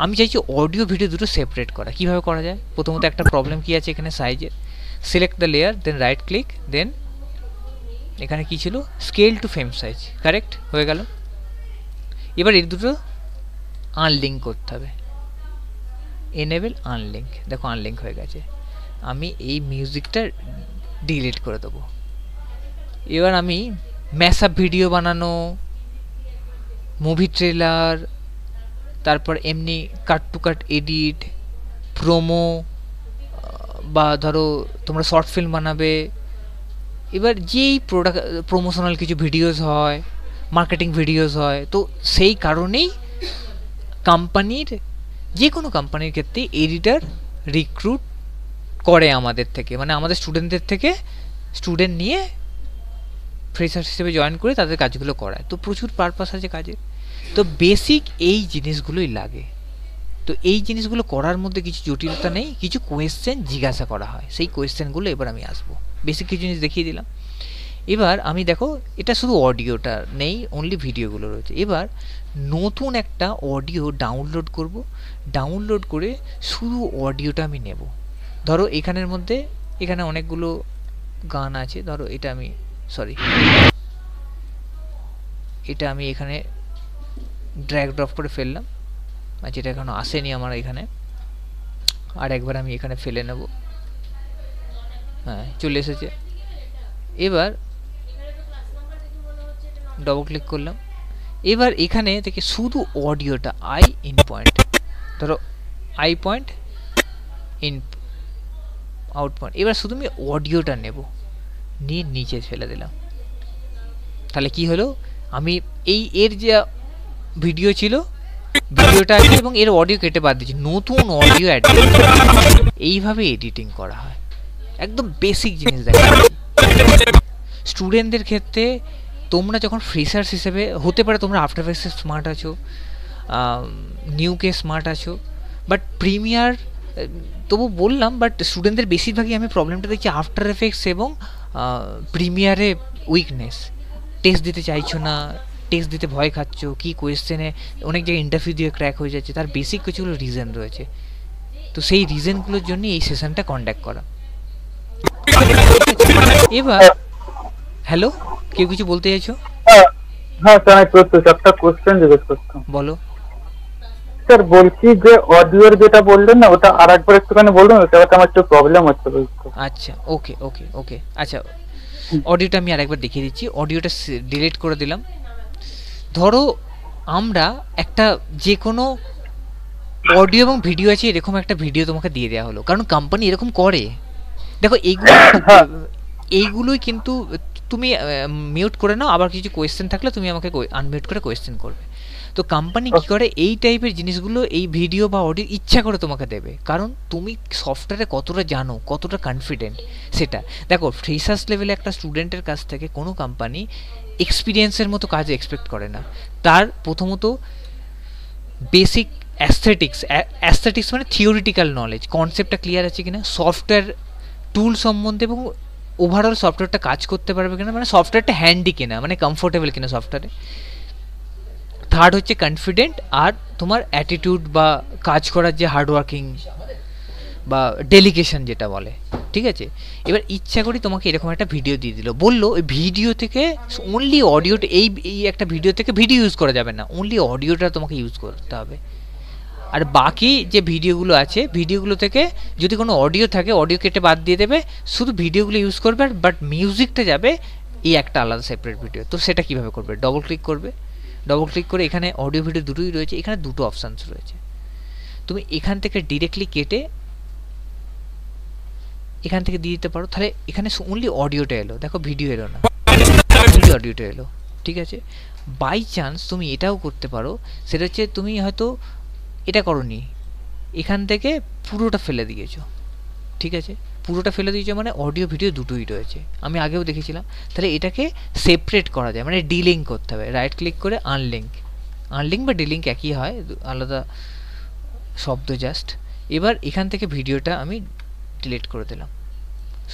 আমি চাইছি অডিও ভিডিও দুটো সেপারেট করা, কীভাবে করা যায়, প্রথমত একটা প্রবলেম কি আছে এখানে সাইজের, select the layer, then right click, then এখানে কি ছিল scale to frame size, correct হয়ে গেল। এবার এই দুটো আনলিঙ্ক করতে হবে, এনেবল আনলিঙ্ক, দেখো আনলিঙ্ক হয়ে গেছে। আমি এই মিউজিকটা ডিলিট করে দেবো। এবার আমি ম্যাশআপ ভিডিও বানানো, মুভি ট্রেলার, তারপর এমনি কাট টু কাট এডিট, প্রোমো, বা ধরো তোমরা শর্ট ফিল্ম বানাবে, এবার যেই প্রমোশনাল কিছু ভিডিওস হয়, মার্কেটিং ভিডিওস হয়, তো সেই কারণেই কোম্পানির, যে কোনো কোম্পানির ক্ষেত্রে এডিটার রিক্রুট করে আমাদের থেকে, মানে আমাদের স্টুডেন্টদের থেকে স্টুডেন্ট নিয়ে ফ্রেশার হিসেবে জয়েন করে তাদের কাজগুলো করায়। তো প্রচুর পারপাস আছে কাজের, তো বেসিক এই জিনিসগুলোই লাগে। তো এই জিনিসগুলো করার মধ্যে কিছু জটিলতা নেই, কিছু কোয়েশ্চেন জিজ্ঞাসা করা হয়, সেই কোয়েশ্চেনগুলো এবার আমি আসবো। বেসিক কিছু জিনিস দেখিয়ে দিলাম। এবার আমি দেখো এটা শুধু অডিওটা নেই, অনলি ভিডিওগুলো রয়েছে। এবার নতুন একটা অডিও ডাউনলোড করব, ডাউনলোড করে শুধু অডিওটা আমি নেব। ধরো এখানের মধ্যে এখানে অনেকগুলো গান আছে, ধরো এটা আমি এটা আমি এখানে ড্র্যাগ ড্রপ করে ফেললাম, আচ্ছা এটা এখনো আসেনি আমার এখানে, আর একবার আমি এখানে ফেলে নেব, হ্যাঁ চলে এসেছে। এবার ডবল ক্লিক করলাম, এবার এখানে থেকে শুধু অডিওটা আই ইন পয়েন্ট, ধরো I point in out point, এবার শুধু আমি অডিওটা নেব, নিয়ে নিচে ফেলে দিলাম। তাহলে কি হলো, আমি এর যে ভিডিও ছিল ভিডিওটা আছে এবং এর অডিও কেটে বাদ দিচ্ছি, নতুন অডিও অ্যাড করছি। এইভাবে এডিটিং করা হয়, একদম বেসিক জিনিস দেখা। স্টুডেন্টদের ক্ষেত্রে তোমরা যখন ফ্রেশার্স হিসেবে হতে পারে তোমরা আফটার এফেক্টসে স্মার্ট আছো, নিউকে স্মার্ট আছো, বাট প্রিমিয়ার তবু বললাম, বাট স্টুডেন্টদের বেশিরভাগই আমি প্রবলেমটা দেখছি আফটার এফেক্টস এবং প্রিমিয়ারে উইকনেস, টেস্ট দিতে চাইছো না, টেস্ট দিতে ভয় খাচ্ছ, কি কোয়েশ্চেনে অনেক জায়গায় ইন্টারভিউ দিয়ে ক্র্যাক হয়ে যাচ্ছে, তার বেসিক কিছুগুলো রিজন রয়েছে। তো সেই রিজনগুলোর জন্য এই সেশনটা কন্ডাক্ট করা। এবার হ্যালো, কেউ কিছু বলতে চাইছো? হ্যাঁ স্যার, আমি প্রত্যেক একটা কোশ্চেন জিজ্ঞেস করতাম। বলো স্যার, বলছি যে অডিওর যেটা বললেন না, ওটা আরেকবার একটুখানি বলুন, ওটাতে আমার একটু প্রবলেম হচ্ছে বুঝতে। আচ্ছা ওকে ওকে ওকে আচ্ছা, অডিওটা আমি আরেকবার দেখিয়ে দিচ্ছি। অডিওটা ডিলিট করে দিলাম। ধরো আমরা একটা যে কোনো অডিও এবং ভিডিও আছে, এরকম একটা ভিডিও তোমাকে দিয়ে দেওয়া হলো, কারণ কোম্পানি এরকম করে। দেখো এইগুলোই কিন্তু তুমি মিউট করে নাও, আবার কিছু কোয়েশ্চেন থাকলে তুমি আমাকে আনমিউট করে কোয়েশ্চেন করবে। তো কোম্পানি কী করে, এই টাইপের জিনিসগুলো এই ভিডিও বা অডিও ইচ্ছা করে তোমাকে দেবে, কারণ তুমি সফটওয়্যারে কতটা জানো, কতটা কনফিডেন্ট সেটা। দেখো ফ্রেশার্স লেভেলে একটা স্টুডেন্টের কাছ থেকে কোনো কোম্পানি এক্সপিরিয়েন্সের মতো কাজ এক্সপেক্ট করে না। তার প্রথমত বেসিক অ্যাস্থেটিক্স মানে থিওরিটিক্যাল নলেজ, কনসেপ্টটা ক্লিয়ার আছে কিনা, সফটওয়্যার টুল সম্বন্ধে এবং ওভারঅল সফটওয়্যারটা কাজ করতে পারবে কিনা, মানে সফটওয়্যারটা হ্যান্ডি কিনা, মানে কমফোর্টেবল কিনা সফটওয়্যারে। থার্ড হচ্ছে কনফিডেন্ট, আর তোমার অ্যাটিটিউড বা কাজ করার যে হার্ডওয়ার্কিং বা ডেলিগেশন যেটা বলে, ঠিক আছে। এবার ইচ্ছা করি তোমাকে এরকম একটা ভিডিও দিয়ে দিল, বললো ওই ভিডিও থেকে অনলি অডিওটা, এই একটা ভিডিও থেকে ভিডিও ইউজ করা যাবে না, অনলি অডিওটা তোমাকে ইউজ করতে হবে। আর বাকি যে ভিডিওগুলো আছে, ভিডিওগুলো থেকে যদি কোনো অডিও থাকে অডিও কেটে বাদ দিয়ে দেবে, শুধু ভিডিওগুলো ইউজ করবে, আর বাট মিউজিকটা যাবে এই একটা আলাদা সেপারেট ভিডিও। তো সেটা কীভাবে করবে, ডবল ক্লিক করবে, ডবল ক্লিক করে এখানে অডিও ভিডিও দুটোই রয়েছে, এখানে দুটো অপশানস রয়েছে, তুমি এখান থেকে ডিরেক্টলি কেটে এখান থেকে দিয়ে দিতে পারো। তাহলে এখানে অনলি অডিওটা এলো, দেখো ভিডিও এলো না, অনলি অডিওটা এলো, ঠিক আছে। বাই চান্স তুমি এটাও করতে পারো, সেটা হচ্ছে তুমি হয়তো এটা করোনি, এখান থেকে পুরোটা ফেলে দিয়েছো, ঠিক আছে, পুরোটা ফেলে দিয়েছো মানে অডিও ভিডিও দুটোই রয়েছে, আমি আগেও দেখেছিলাম। তাহলে এটাকে সেপারেট করা যায়, মানে ডিলিঙ্ক করতে হবে, রাইট ক্লিক করে আনলিঙ্ক, আনলিঙ্ক বা ডিলিঙ্ক একই হয়, আলাদা শব্দ জাস্ট। এবার এখান থেকে ভিডিওটা আমি ডিলিট করে দিলাম,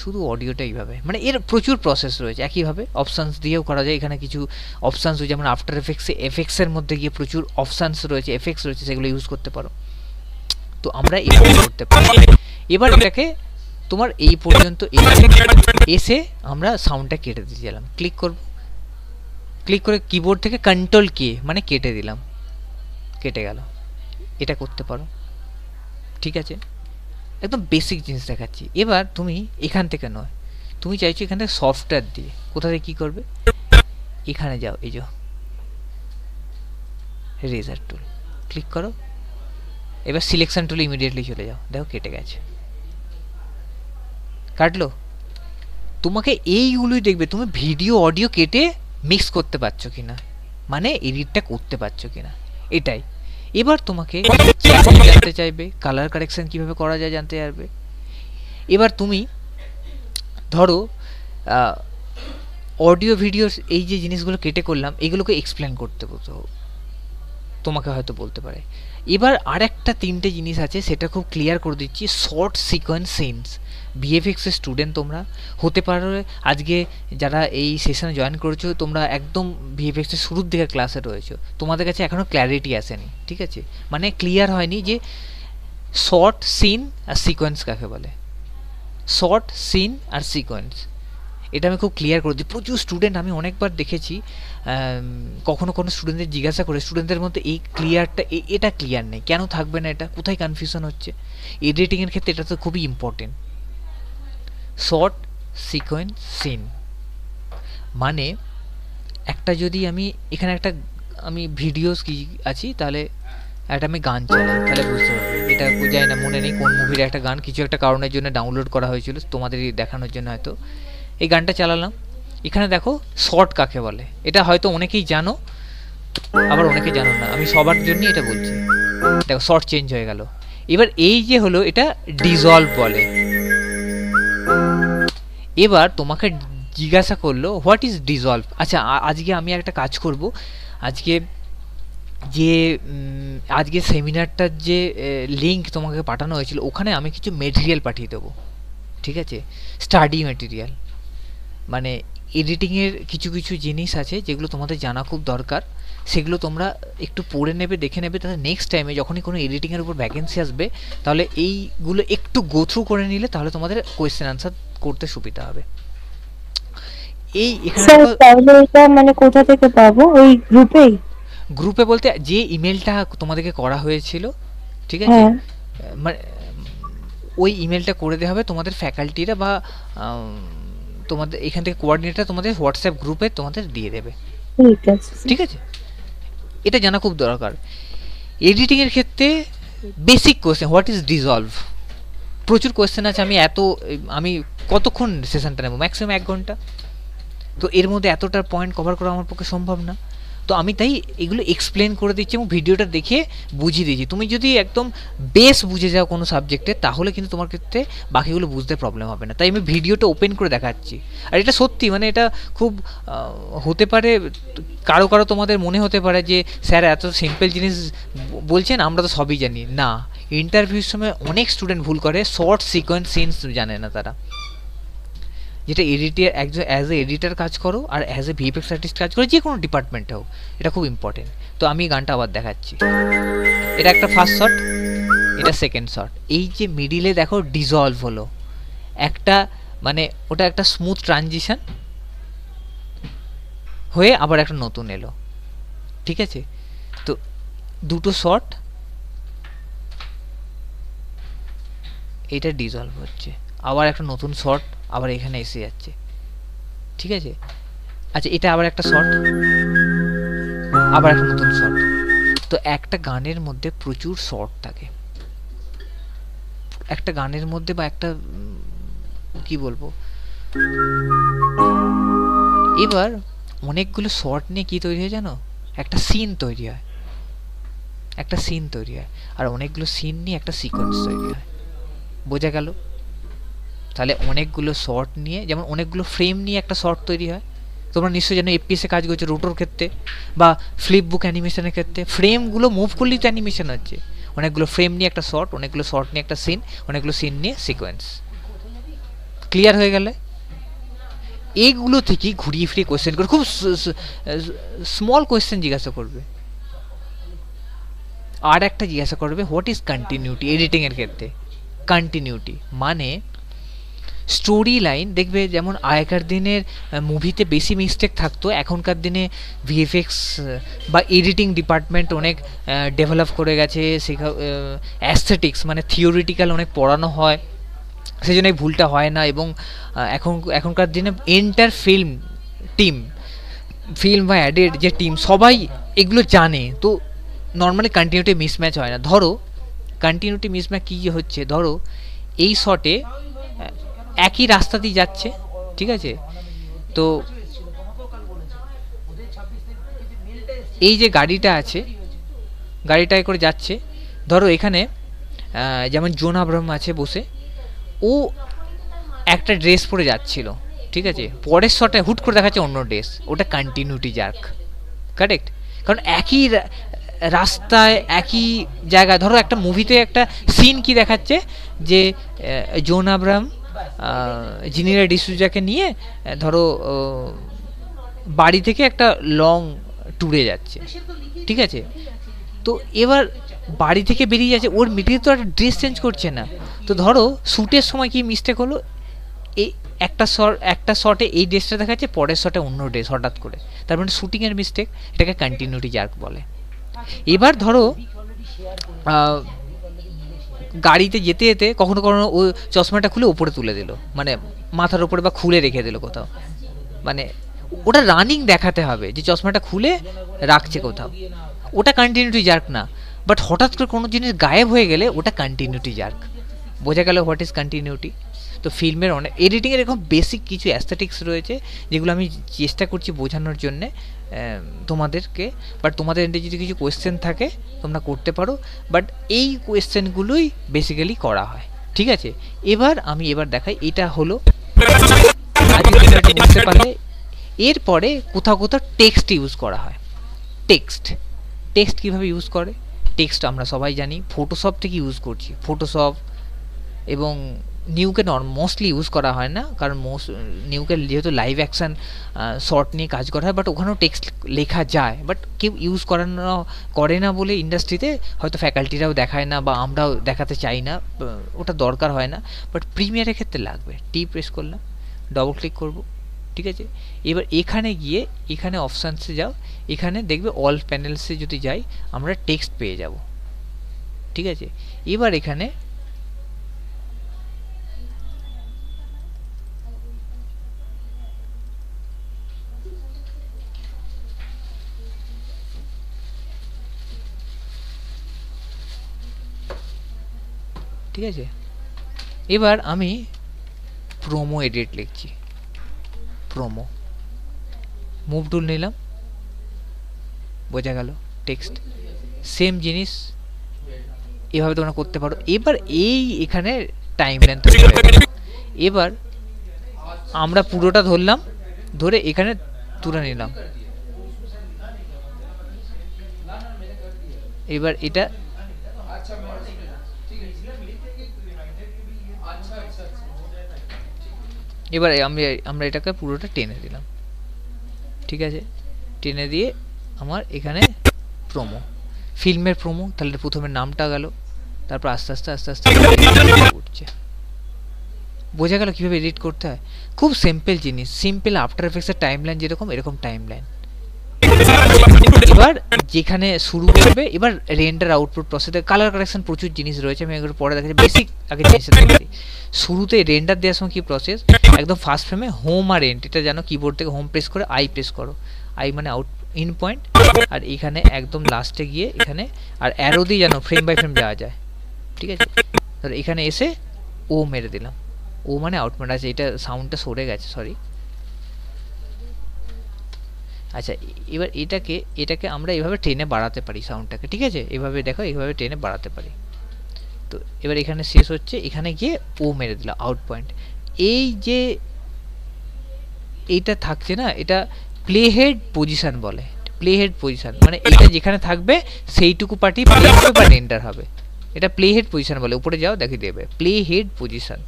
শুধু অডিওটা এইভাবে, মানে এর প্রচুর প্রসেস রয়েছে। একইভাবে অপশানস দিয়েও করা যায়, এখানে কিছু অপশানস রয়েছে, যেমন আফটার এফেক্টসের মধ্যে গিয়ে প্রচুর অপশানস রয়েছে, এফেক্টস রয়েছে, সেগুলো ইউজ করতে পারো। তো আমরা এভাবে করতে পারি। এবার এটাকে তোমার এই পর্যন্ত এসে আমরা সাউন্ডটা কেটে দিয়েছিলাম, ক্লিক করব, ক্লিক করে কিবোর্ড থেকে কন্ট্রোল কে মানে কেটে দিলাম, কেটে গেল, এটা করতে পারো, ঠিক আছে। একদম বেসিক জিনিস দেখাচ্ছি। এবার তুমি এখান থেকে নয়, তুমি চাইছো এখান থেকে সফটওয়্যার দিয়ে, কোথা থেকে কী করবে, এখানে যাও, এই যে রেজার টুল, ক্লিক করো, এবার সিলেকশন টুল ইমিডিয়েটলি চলে যাও, দেখো কেটে গেছে, কাটলো। তোমাকে এইগুলোই দেখবে, তুমি ভিডিও অডিও কেটে মিক্স করতে পারছো কিনা, মানে এডিটটা করতে পারছো কিনা, এটাই। এবার তোমাকে জানতে চাইবে কালার কারেকশন কীভাবে করা যায় জানতে চাইবে। এবার তুমি ধরো অডিও ভিডিওর এই যে জিনিসগুলো কেটে করলাম, এগুলোকে এক্সপ্লেন করতে বলতো, তোমাকে হয়তো বলতে পারে। এবার আরেকটা তিনটে জিনিস আছে, সেটা খুব ক্লিয়ার করে দিচ্ছি। শর্ট সিকোয়েন্স সিনস, ভিএফএক্সের স্টুডেন্ট তোমরা হতে পারো, আজকে যারা এই সেশনে জয়েন করেছো তোমরা একদম ভিএফএক্সের শুরুর দিকে ক্লাসে রয়েছো, তোমাদের কাছে এখনও ক্ল্যারিটি আসেনি, ঠিক আছে, মানে ক্লিয়ার হয়নি যে শর্ট সিন আর সিকোয়েন্স কাকে বলে। শর্ট সিন আর সিকোয়েন্স এটা আমি খুব ক্লিয়ার করে দিই। প্রচুর স্টুডেন্ট আমি অনেকবার দেখেছি, কখনো কোনো স্টুডেন্টদের জিজ্ঞাসা করে, স্টুডেন্টদের মধ্যে এই ক্লিয়ারটা, এটা ক্লিয়ার নেই, কেন থাকবে না, এটা কোথায় কনফিউশন হচ্ছে। এডিটিংয়ের ক্ষেত্রে এটা তো খুবই ইম্পর্টেন্ট। শর্ট সিকোয়েন্স সিন মানে একটা, যদি আমি এখানে একটা আমি ভিডিওস কি আছি, তাহলে একটা আমি গান চালাই, তাহলে বুঝতে পারবে, এটা বোঝায় না, মনে নেই কোন মুভির একটা গান, কিছু একটা কারণের জন্য ডাউনলোড করা হয়েছিল তোমাদের দেখানোর জন্য, হয়তো এই গানটা চালালাম। এখানে দেখো শর্ট কাকে বলে, এটা হয়তো অনেকেই জানো, আবার অনেকে জানো না, আমি সবার জন্যই এটা বলছি। দেখো শর্ট চেঞ্জ হয়ে গেল। এবার এই যে হলো, এটা ডিজলভ বলে। এবার তোমাকে জিজ্ঞাসা করলো হোয়াট ইজ ডিজলভ। আচ্ছা, আজকে আমি একটা কাজ করব, আজকে সেমিনারটার যে লিঙ্ক তোমাকে পাঠানো হয়েছিল, ওখানে আমি কিছু মেটেরিয়াল পাঠিয়ে দেবো, ঠিক আছে, স্টাডি মেটেরিয়াল, মানে এডিটিংয়ের কিছু কিছু জিনিস আছে যেগুলো তোমাদের জানা খুব দরকার, সেগুলো তোমরা একটু পড়ে নেবে, দেখে নেবে, তাহলে নেক্সট টাইমে যখনই কোনো এডিটিংয়ের উপর ভ্যাকেন্সি আসবে, তাহলে এইগুলো একটু গো থ্রু করে নিলে তাহলে তোমাদের কোয়েশ্চেন আনসার করতে সুবিধা হবে। এই এখানে মানে কোথা থেকে পাবো, ওই গ্রুপে বলতে যে ইমেলটা তোমাদেরকে করা হয়েছিল, ঠিক আছে, মানে ওই ইমেলটা করে দেওয়া হবে তোমাদের ফ্যাকাল্টিরা, বা তোমাদের এখান থেকে কোঅর্ডিনেটর তোমাদের হোয়াটসঅ্যাপ গ্রুপে তোমাদের দিয়ে দেবে, ঠিক আছে। এটা জানা খুব দরকার। এডিটিংয়ের ক্ষেত্রে basic question, what is dissolved, প্রচুর কোয়েশ্চেন আছে। আমি কতক্ষণ সেশনটা নেব, ম্যাক্সিমাম 1 ঘন্টা, তো এর মধ্যে এতটা পয়েন্ট কভার করা আমার পক্ষে সম্ভব না। তো আমি তাই এগুলো এক্সপ্লেন করে দিচ্ছি এবং ভিডিওটা দেখে বুঝিয়ে দিচ্ছি। তুমি যদি একদম বেস বুঝে যাও কোনো সাবজেক্টে, তাহলে কিন্তু তোমার ক্ষেত্রে বাকিগুলো বুঝতে প্রবলেম হবে না। তাই আমি ভিডিওটা ওপেন করে দেখাচ্ছি। আর এটা সত্যি, মানে এটা খুব হতে পারে কারো কারো তোমাদের মনে হতে পারে যে স্যার এত সিম্পল জিনিস বলছেন, আমরা তো সবই জানি। না, ইন্টারভিউর সময় অনেক স্টুডেন্ট ভুল করে, শর্ট সিকোয়েন্স সিনস জানে না তারা। যেটা এডিটার, একজন অ্যাজ এ এডিটার কাজ করো আর অ্যাজ এ ভিএফএক্স আর্টিস্ট কাজ করো, যে কোনো ডিপার্টমেন্টে হোক, এটা খুব ইম্পর্টেন্ট। তো আমি গানটা আবার দেখাচ্ছি। এটা একটা ফার্স্ট শট, এটা সেকেন্ড শট। এই যে মিডিলে দেখো ডিজলভ হলো একটা, মানে ওটা একটা স্মুথ ট্রানজিশন হয়ে আবার একটা নতুন এলো, ঠিক আছে? তো দুটো শট, এটা ডিজলভ হচ্ছে, আবার একটা নতুন শট আবার এখানে এসে যাচ্ছে, ঠিক আছে? আচ্ছা, এটা আবার একটা শট, আবার একটা নতুন শট। তো একটা গানের মধ্যে প্রচুর শট থাকে, একটা গানের মধ্যে, বা একটা কি বলবো, এবার অনেকগুলো শট নিয়ে কি তৈরি হয় জানো? একটা সিন তৈরি হয়, একটা সিন তৈরি হয়। আর অনেকগুলো সিন নিয়ে একটা সিকোয়েন্স তৈরি হয়। বোঝা গেল? তাহলে অনেকগুলো শর্ট নিয়ে, যেমন অনেকগুলো ফ্রেম নিয়ে একটা শর্ট তৈরি হয়। তোমরা নিশ্চয়ই জানো এফপিএসে কাজ করছো, রোটোর ক্ষেত্রে বা ফ্লিপ বুক অ্যানিমেশনের ক্ষেত্রে ফ্রেমগুলো মুভ করলেই তো অ্যানিমেশন হচ্ছে। অনেকগুলো ফ্রেম নিয়ে একটা শর্ট, অনেকগুলো শর্ট নিয়ে একটা সিন, অনেকগুলো সিন নিয়ে সিকোয়েন্স। ক্লিয়ার হয়ে গেলে? এইগুলো থেকেই ঘুরিয়ে ফিরিয়ে কোয়েশ্চেন করে, খুব স্মল কোয়েশ্চেন জিজ্ঞাসা করবে। আর একটা জিজ্ঞাসা করবে, হোয়াট ইজ কন্টিনিউটি এডিটিংয়ের ক্ষেত্রে? কন্টিনিউটি মানে স্টোরি লাইন, দেখবে যেমন আগেকার দিনের মুভিতে বেশি মিস্টেক থাকতো, এখনকার দিনে ভিএফএক্স বা এডিটিং ডিপার্টমেন্ট অনেক ডেভেলপ করে গেছে। অ্যাস্থেটিক্স মানে থিওরিটিক্যাল অনেক পড়ানো হয়, সেই জন্য এই ভুলটা হয় না। এবং এখনকার দিনে এন্টার ফিল্ম বা অ্যাডেড যে টিম, সবাই এগুলো জানে। তো নর্মালি কন্টিনিউটি মিসম্যাচ হয় না। ধরো কন্টিনিউটি মিসম্যাচ কী হচ্ছে, ধরো এই শটে একই রাস্তা দিয়ে যাচ্ছে, ঠিক আছে? তো এই যে গাড়িটা আছে, গাড়িটায় করে যাচ্ছে, ধরো এখানে যেমন জন আব্রাহাম আছে বসে, ও একটা ড্রেস পরে যাচ্ছিল, ঠিক আছে? পরের শটে হুট করে দেখাচ্ছে অন্য ড্রেস, ওটা কন্টিনিউটি জার্ক, কারেক্ট? কারণ একই রাস্তায় একই জায়গায়, ধরো একটা মুভিতে একটা সিন কি দেখাচ্ছে যে জন আব্রাহাম জিনিরা ডিসুজাকে নিয়ে ধরো বাড়ি থেকে একটা লং ট্যুরে যাচ্ছে, ঠিক আছে? তো এবার বাড়ি থেকে বেরিয়ে যাচ্ছে, ওর মিডিয়ে তো একটা ড্রেস চেঞ্জ করছে না। তো ধরো শ্যুটের সময় কি মিস্টেক হলো, এই একটা শটে এই ড্রেসটা দেখাচ্ছে, পরের শটে অন্য ড্রেস হঠাৎ করে, তার মানে শ্যুটিংয়ের মিস্টেক, এটাকে কন্টিনিউটি জার্ক বলে। এবার ধরো গাড়িতে যেতে যেতে কখনো কখনো ও চশমাটা খুলে ওপরে তুলে দিল, মানে মাথার ওপরে, বা খুলে রেখে দিল কোথাও, মানে ওটা রানিং দেখাতে হবে যে চশমাটা খুলে রাখছে কোথাও, ওটা কন্টিনিউটি জার্ক না। বাট হঠাৎ করে কোনো জিনিস গায়েব হয়ে গেলে ওটা কন্টিনিউটি জার্ক। বোঝা গেল হোয়াট ইজ কন্টিনিউটি? তো ফিল্মের অনেক এডিটিংয়ের এরকম বেসিক কিছু অ্যাস্থেটিক্স রয়েছে, যেগুলো আমি চেষ্টা করছি বোঝানোর জন্যে তোমাদেরকে। বাট তোমাদের এন্ডে যদি কিছু কোয়েশ্চেন থাকে তোমরা করতে পারো, বাট এই কোয়েশ্চেনগুলোই বেসিক্যালি করা হয়, ঠিক আছে? এবার আমি দেখাই, এটা হলো বুঝতে পারলে। এরপরে কোথাও কোথাও টেক্সট ইউজ করা হয়। টেক্সট কীভাবে ইউজ করে? টেক্সট আমরা সবাই জানি ফটোশপ থেকে ইউজ করছি, ফটোশপ এবং নিউকে মোস্টলি ইউজ করা হয় না, কারণ নিউকে যেহেতু লাইভ অ্যাকশান শর্ট নিয়ে কাজ করা হয়, বাট ওখানেও টেক্সট লেখা যায়, বাট কেউ ইউজ করে না বলে ইন্ডাস্ট্রিতে হয়তো ফ্যাকাল্টিরাও দেখায় না, বা আমরাও দেখাতে চাই না, ওটা দরকার হয় না। বাট প্রিমিয়ারের ক্ষেত্রে লাগবে। প্রেস করলাম, ডবল ক্লিক করব, ঠিক আছে? এবার এখানে গিয়ে এখানে অপশানসে যাও, এখানে দেখবে অল প্যানেলসে যদি যাই আমরা টেক্সট পেয়ে যাব, ঠিক আছে? এবার এখানে ঠিক আছে, এবার আমি প্রোমো এডিট লিখছি, প্রোমো মুভ টুল নিলাম, বোঝা গেল? টেক্সট সেম জিনিস এভাবে তোমরা করতে পারো। এবার এই এখানে টাইমলাইন তৈরি হয়ে গেল। এবার আমরা পুরোটা ধরলাম, ধরে এখানে তুলে নিলাম। এবার এটা এবার আমরা এটাকে পুরোটা টেনে দিলাম, ঠিক আছে? টেনে দিয়ে আমার এখানে প্রোমো, ফিল্মের প্রোমো, তাহলে প্রথমে নামটা গেল, তারপর আস্তে আস্তে আস্তে আস্তে উঠছে। বোঝা গেল কীভাবে এডিট করতে হয়? খুব সিম্পল জিনিস, সিম্পল আফটার এফেক্টসের টাইমলাইন যেরকম, এরকম টাইমলাইন। এবার যেখানে শুরু করবে, এবার রেন্ডার আউটপুট প্রসেসে কালার কারেকশন প্রচুর জিনিস রয়েছে, আমি এগুলো পরে দেখাচ্ছি। বেসিক আগে জিনিসটা দেখাচ্ছি। শুরুতে রেন্ডার দেওয়ার সময় কি প্রসেস, একদম ফার্স্ট ফ্রেমে হোম আর এন্ড, এটা জানো, কিবোর্ড থেকে হোম প্রেস করে আই প্রেস করো, আই মানে আউট ইন পয়েন্ট, আর এখানে একদম লাস্টে গিয়ে এখানে আর অ্যারো দিয়ে জানো ফ্রেম বাই ফ্রেম যাওয়া যায়, ঠিক আছে? তাহলে এখানে এসে ও মেরে দিলাম, ও মানে আউটপুট আছে। এটা সাউন্ডটা সরে গেছে, সরি। আচ্ছা, এবার এটাকে আমরা এভাবে টেনে বাড়াতে পারি সাউন্ডটাকে, ঠিক আছে? এভাবে দেখো, এইভাবে টেনে বাড়াতে পারি। তো এবার এখানে শেষ হচ্ছে, এখানে গিয়ে ও মেরে দিলাম আউট পয়েন্ট। এই যে এইটা থাকছে না, এটা প্লে হেড পজিশন বলে। প্লে হেড পজিশন মানে এটা যেখানে থাকবে সেইটুকু পার্টি প্লে হবে বা রেন্ডার হবে, এটা প্লে হেড পজিশন বলে। উপরে যাও, দেখিয়ে দেবে প্লে হেড পজিশন।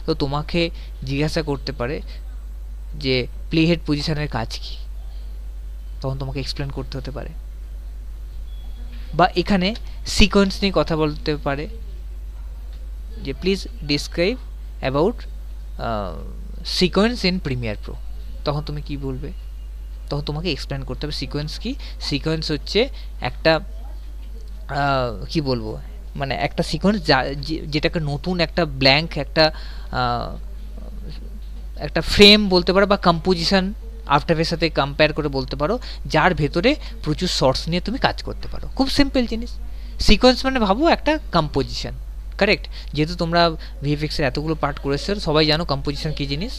তো তোমাকে জিজ্ঞাসা করতে পারে যে প্লে হেড পজিশনের কাজ কি, তখন তোমাকে এক্সপ্লেন করতে হতে পারে। বা এখানে সিকোয়েন্স নিয়ে কথা বলতে পারে যে please describe about sequence in Premiere Pro. তখন তুমি কি বলবে? তখন তোমাকে এক্সপ্লেন করতে হবে সিকোয়েন্স কি। সিকোয়েন্স হচ্ছে একটা কি বলবো, মানে একটা সিকোয়েন্স যেটাকে নতুন একটা ব্ল্যাঙ্ক একটা ফ্রেম বলতে পারো, বা কম্পোজিশন আফটার এফেক্টসের সাথে কম্পেয়ার করে বলতে পারো, যার ভেতরে প্রচুর শর্টস নিয়ে তুমি কাজ করতে পারো। খুব সিম্পল জিনিস। সিকোয়েন্স মানে ভাবো একটা কম্পোজিশন, কারেক্ট? যেহেতু তোমরা ভিএফএক্সের এতগুলো পার্ট করেছো, সবাই জানো কম্পোজিশন কী জিনিস।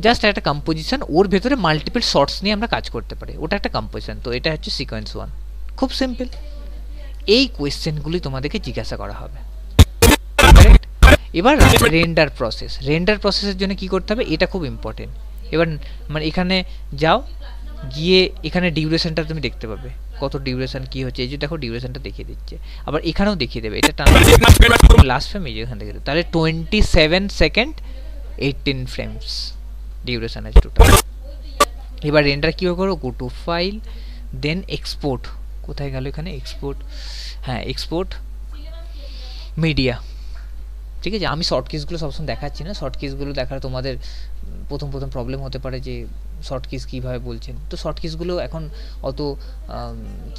জাস্ট একটা কম্পোজিশন, ওর ভেতরে মাল্টিপল শর্টস নিয়ে আমরা কাজ করতে পারি, ওটা একটা কম্পোজিশন। তো এটা হচ্ছে সিকোয়েন্স 1। খুব সিম্পল। এই কোয়েশ্চেনগুলি তোমাদেরকে জিজ্ঞাসা করা হবে, কারেক্ট? এবার রেন্ডার প্রসেস। রেন্ডার প্রসেসের জন্য কি করতে হবে, এটা খুব ইম্পর্টেন্ট। এবার মানে এখানে যাও, গিয়ে এখানে ডিউরেশনটা তুমি দেখতে পাবে, কত ডিউরেশন কি হচ্ছে। এই যে দেখো ডিউরেশনটা দেখিয়ে দিচ্ছে, আবার এখানেও দেখিয়ে দেবে। এটা লাস্ট ফ্রেম এই যে এখানে দেখিয়ে দেবে, তাহলে 27 সেকেন্ড 18 ফ্রেমস ডিউরেশন আছে টোটাল। এবার রেন্ডার কীভাবে করো, go to file, then export. কোথায় গেল এখানে এক্সপোর্ট? হ্যাঁ, এক্সপোর্ট মিডিয়া, ঠিক আছে? আমি শর্ট কিসগুলো সবসময় দেখাচ্ছি না, শর্ট কিসগুলো দেখার তোমাদের প্রথম প্রবলেম হতে পারে যে শর্ট কিস কীভাবে বলছেন। তো শর্ট কিসগুলো এখন অত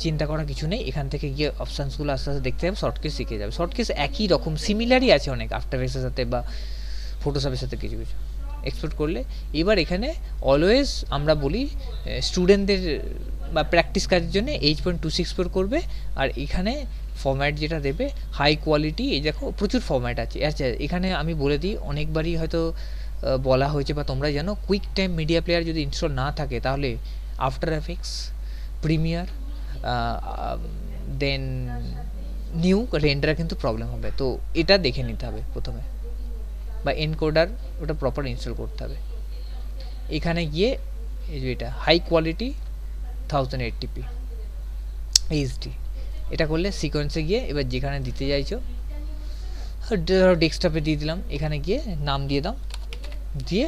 চিন্তা করার কিছু নেই, এখান থেকে গিয়ে অপশানসগুলো আস্তে আস্তে দেখতে যাবে, শর্ট কিস শিখে যাবে। শর্ট কিস একই রকম, সিমিলারই আছে অনেক আফটার এফেক্টসের সাথে বা ফটোশপের সাথে কিছু কিছু। এক্সপোর্ট করলে এবার এখানে অলওয়েজ আমরা বলি স্টুডেন্টদের বা প্র্যাকটিস কাজের জন্য H.264 করবে। আর এখানে ফরম্যাট যেটা দেবে হাই কোয়ালিটি, এই দেখো প্রচুর ফরম্যাট আছে। আচ্ছা, এখানে আমি বলে দিই, অনেকবারই হয়তো বলা হয়েছে বা তোমরা জানো, কুইক টাইম মিডিয়া প্লেয়ার যদি ইনস্টল না থাকে তাহলে আফটার এফেক্টস, প্রিমিয়ার, দেন নিউ রেন্ডার কিন্তু প্রবলেম হবে। তো এটা দেখে নিতে হবে প্রথমে, বা এনকোডার ওটা প্রপার ইনস্টল করতে হবে। এখানে গিয়ে এই যে এটা হাই কোয়ালিটি 1080p এইচডি, এটা করলে সিকোয়েন্সে গিয়ে এবার যেখানে দিতে চাইছো, ডেস্কটপে দিয়ে দিলাম, এখানে গিয়ে নাম দিয়ে দাও, দিয়ে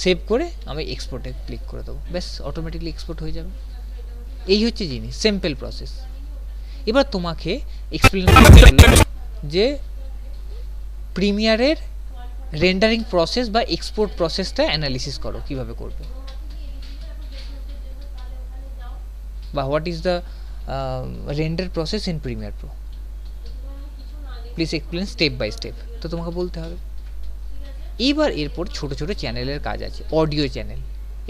সেভ করে আমি এক্সপোর্টে ক্লিক করে দেবো, ব্যাস অটোমেটিকলি এক্সপোর্ট হয়ে যাবে। এই হচ্ছে জিনিস, সিম্পল প্রসেস। এবার তোমাকে এক্সপ্লেন করতে হলো যে প্রিমিয়ারের রেন্ডারিং প্রসেস বা এক্সপোর্ট প্রসেসটা অ্যানালিসিস করো, কিভাবে করবে, বা what is the render process in premier pro, please explain step by step. তো তোমাকে বলতে হবে। এইবার এরপর ছোট ছোট চ্যানেলের কাজ আছে, অডিও চ্যানেল,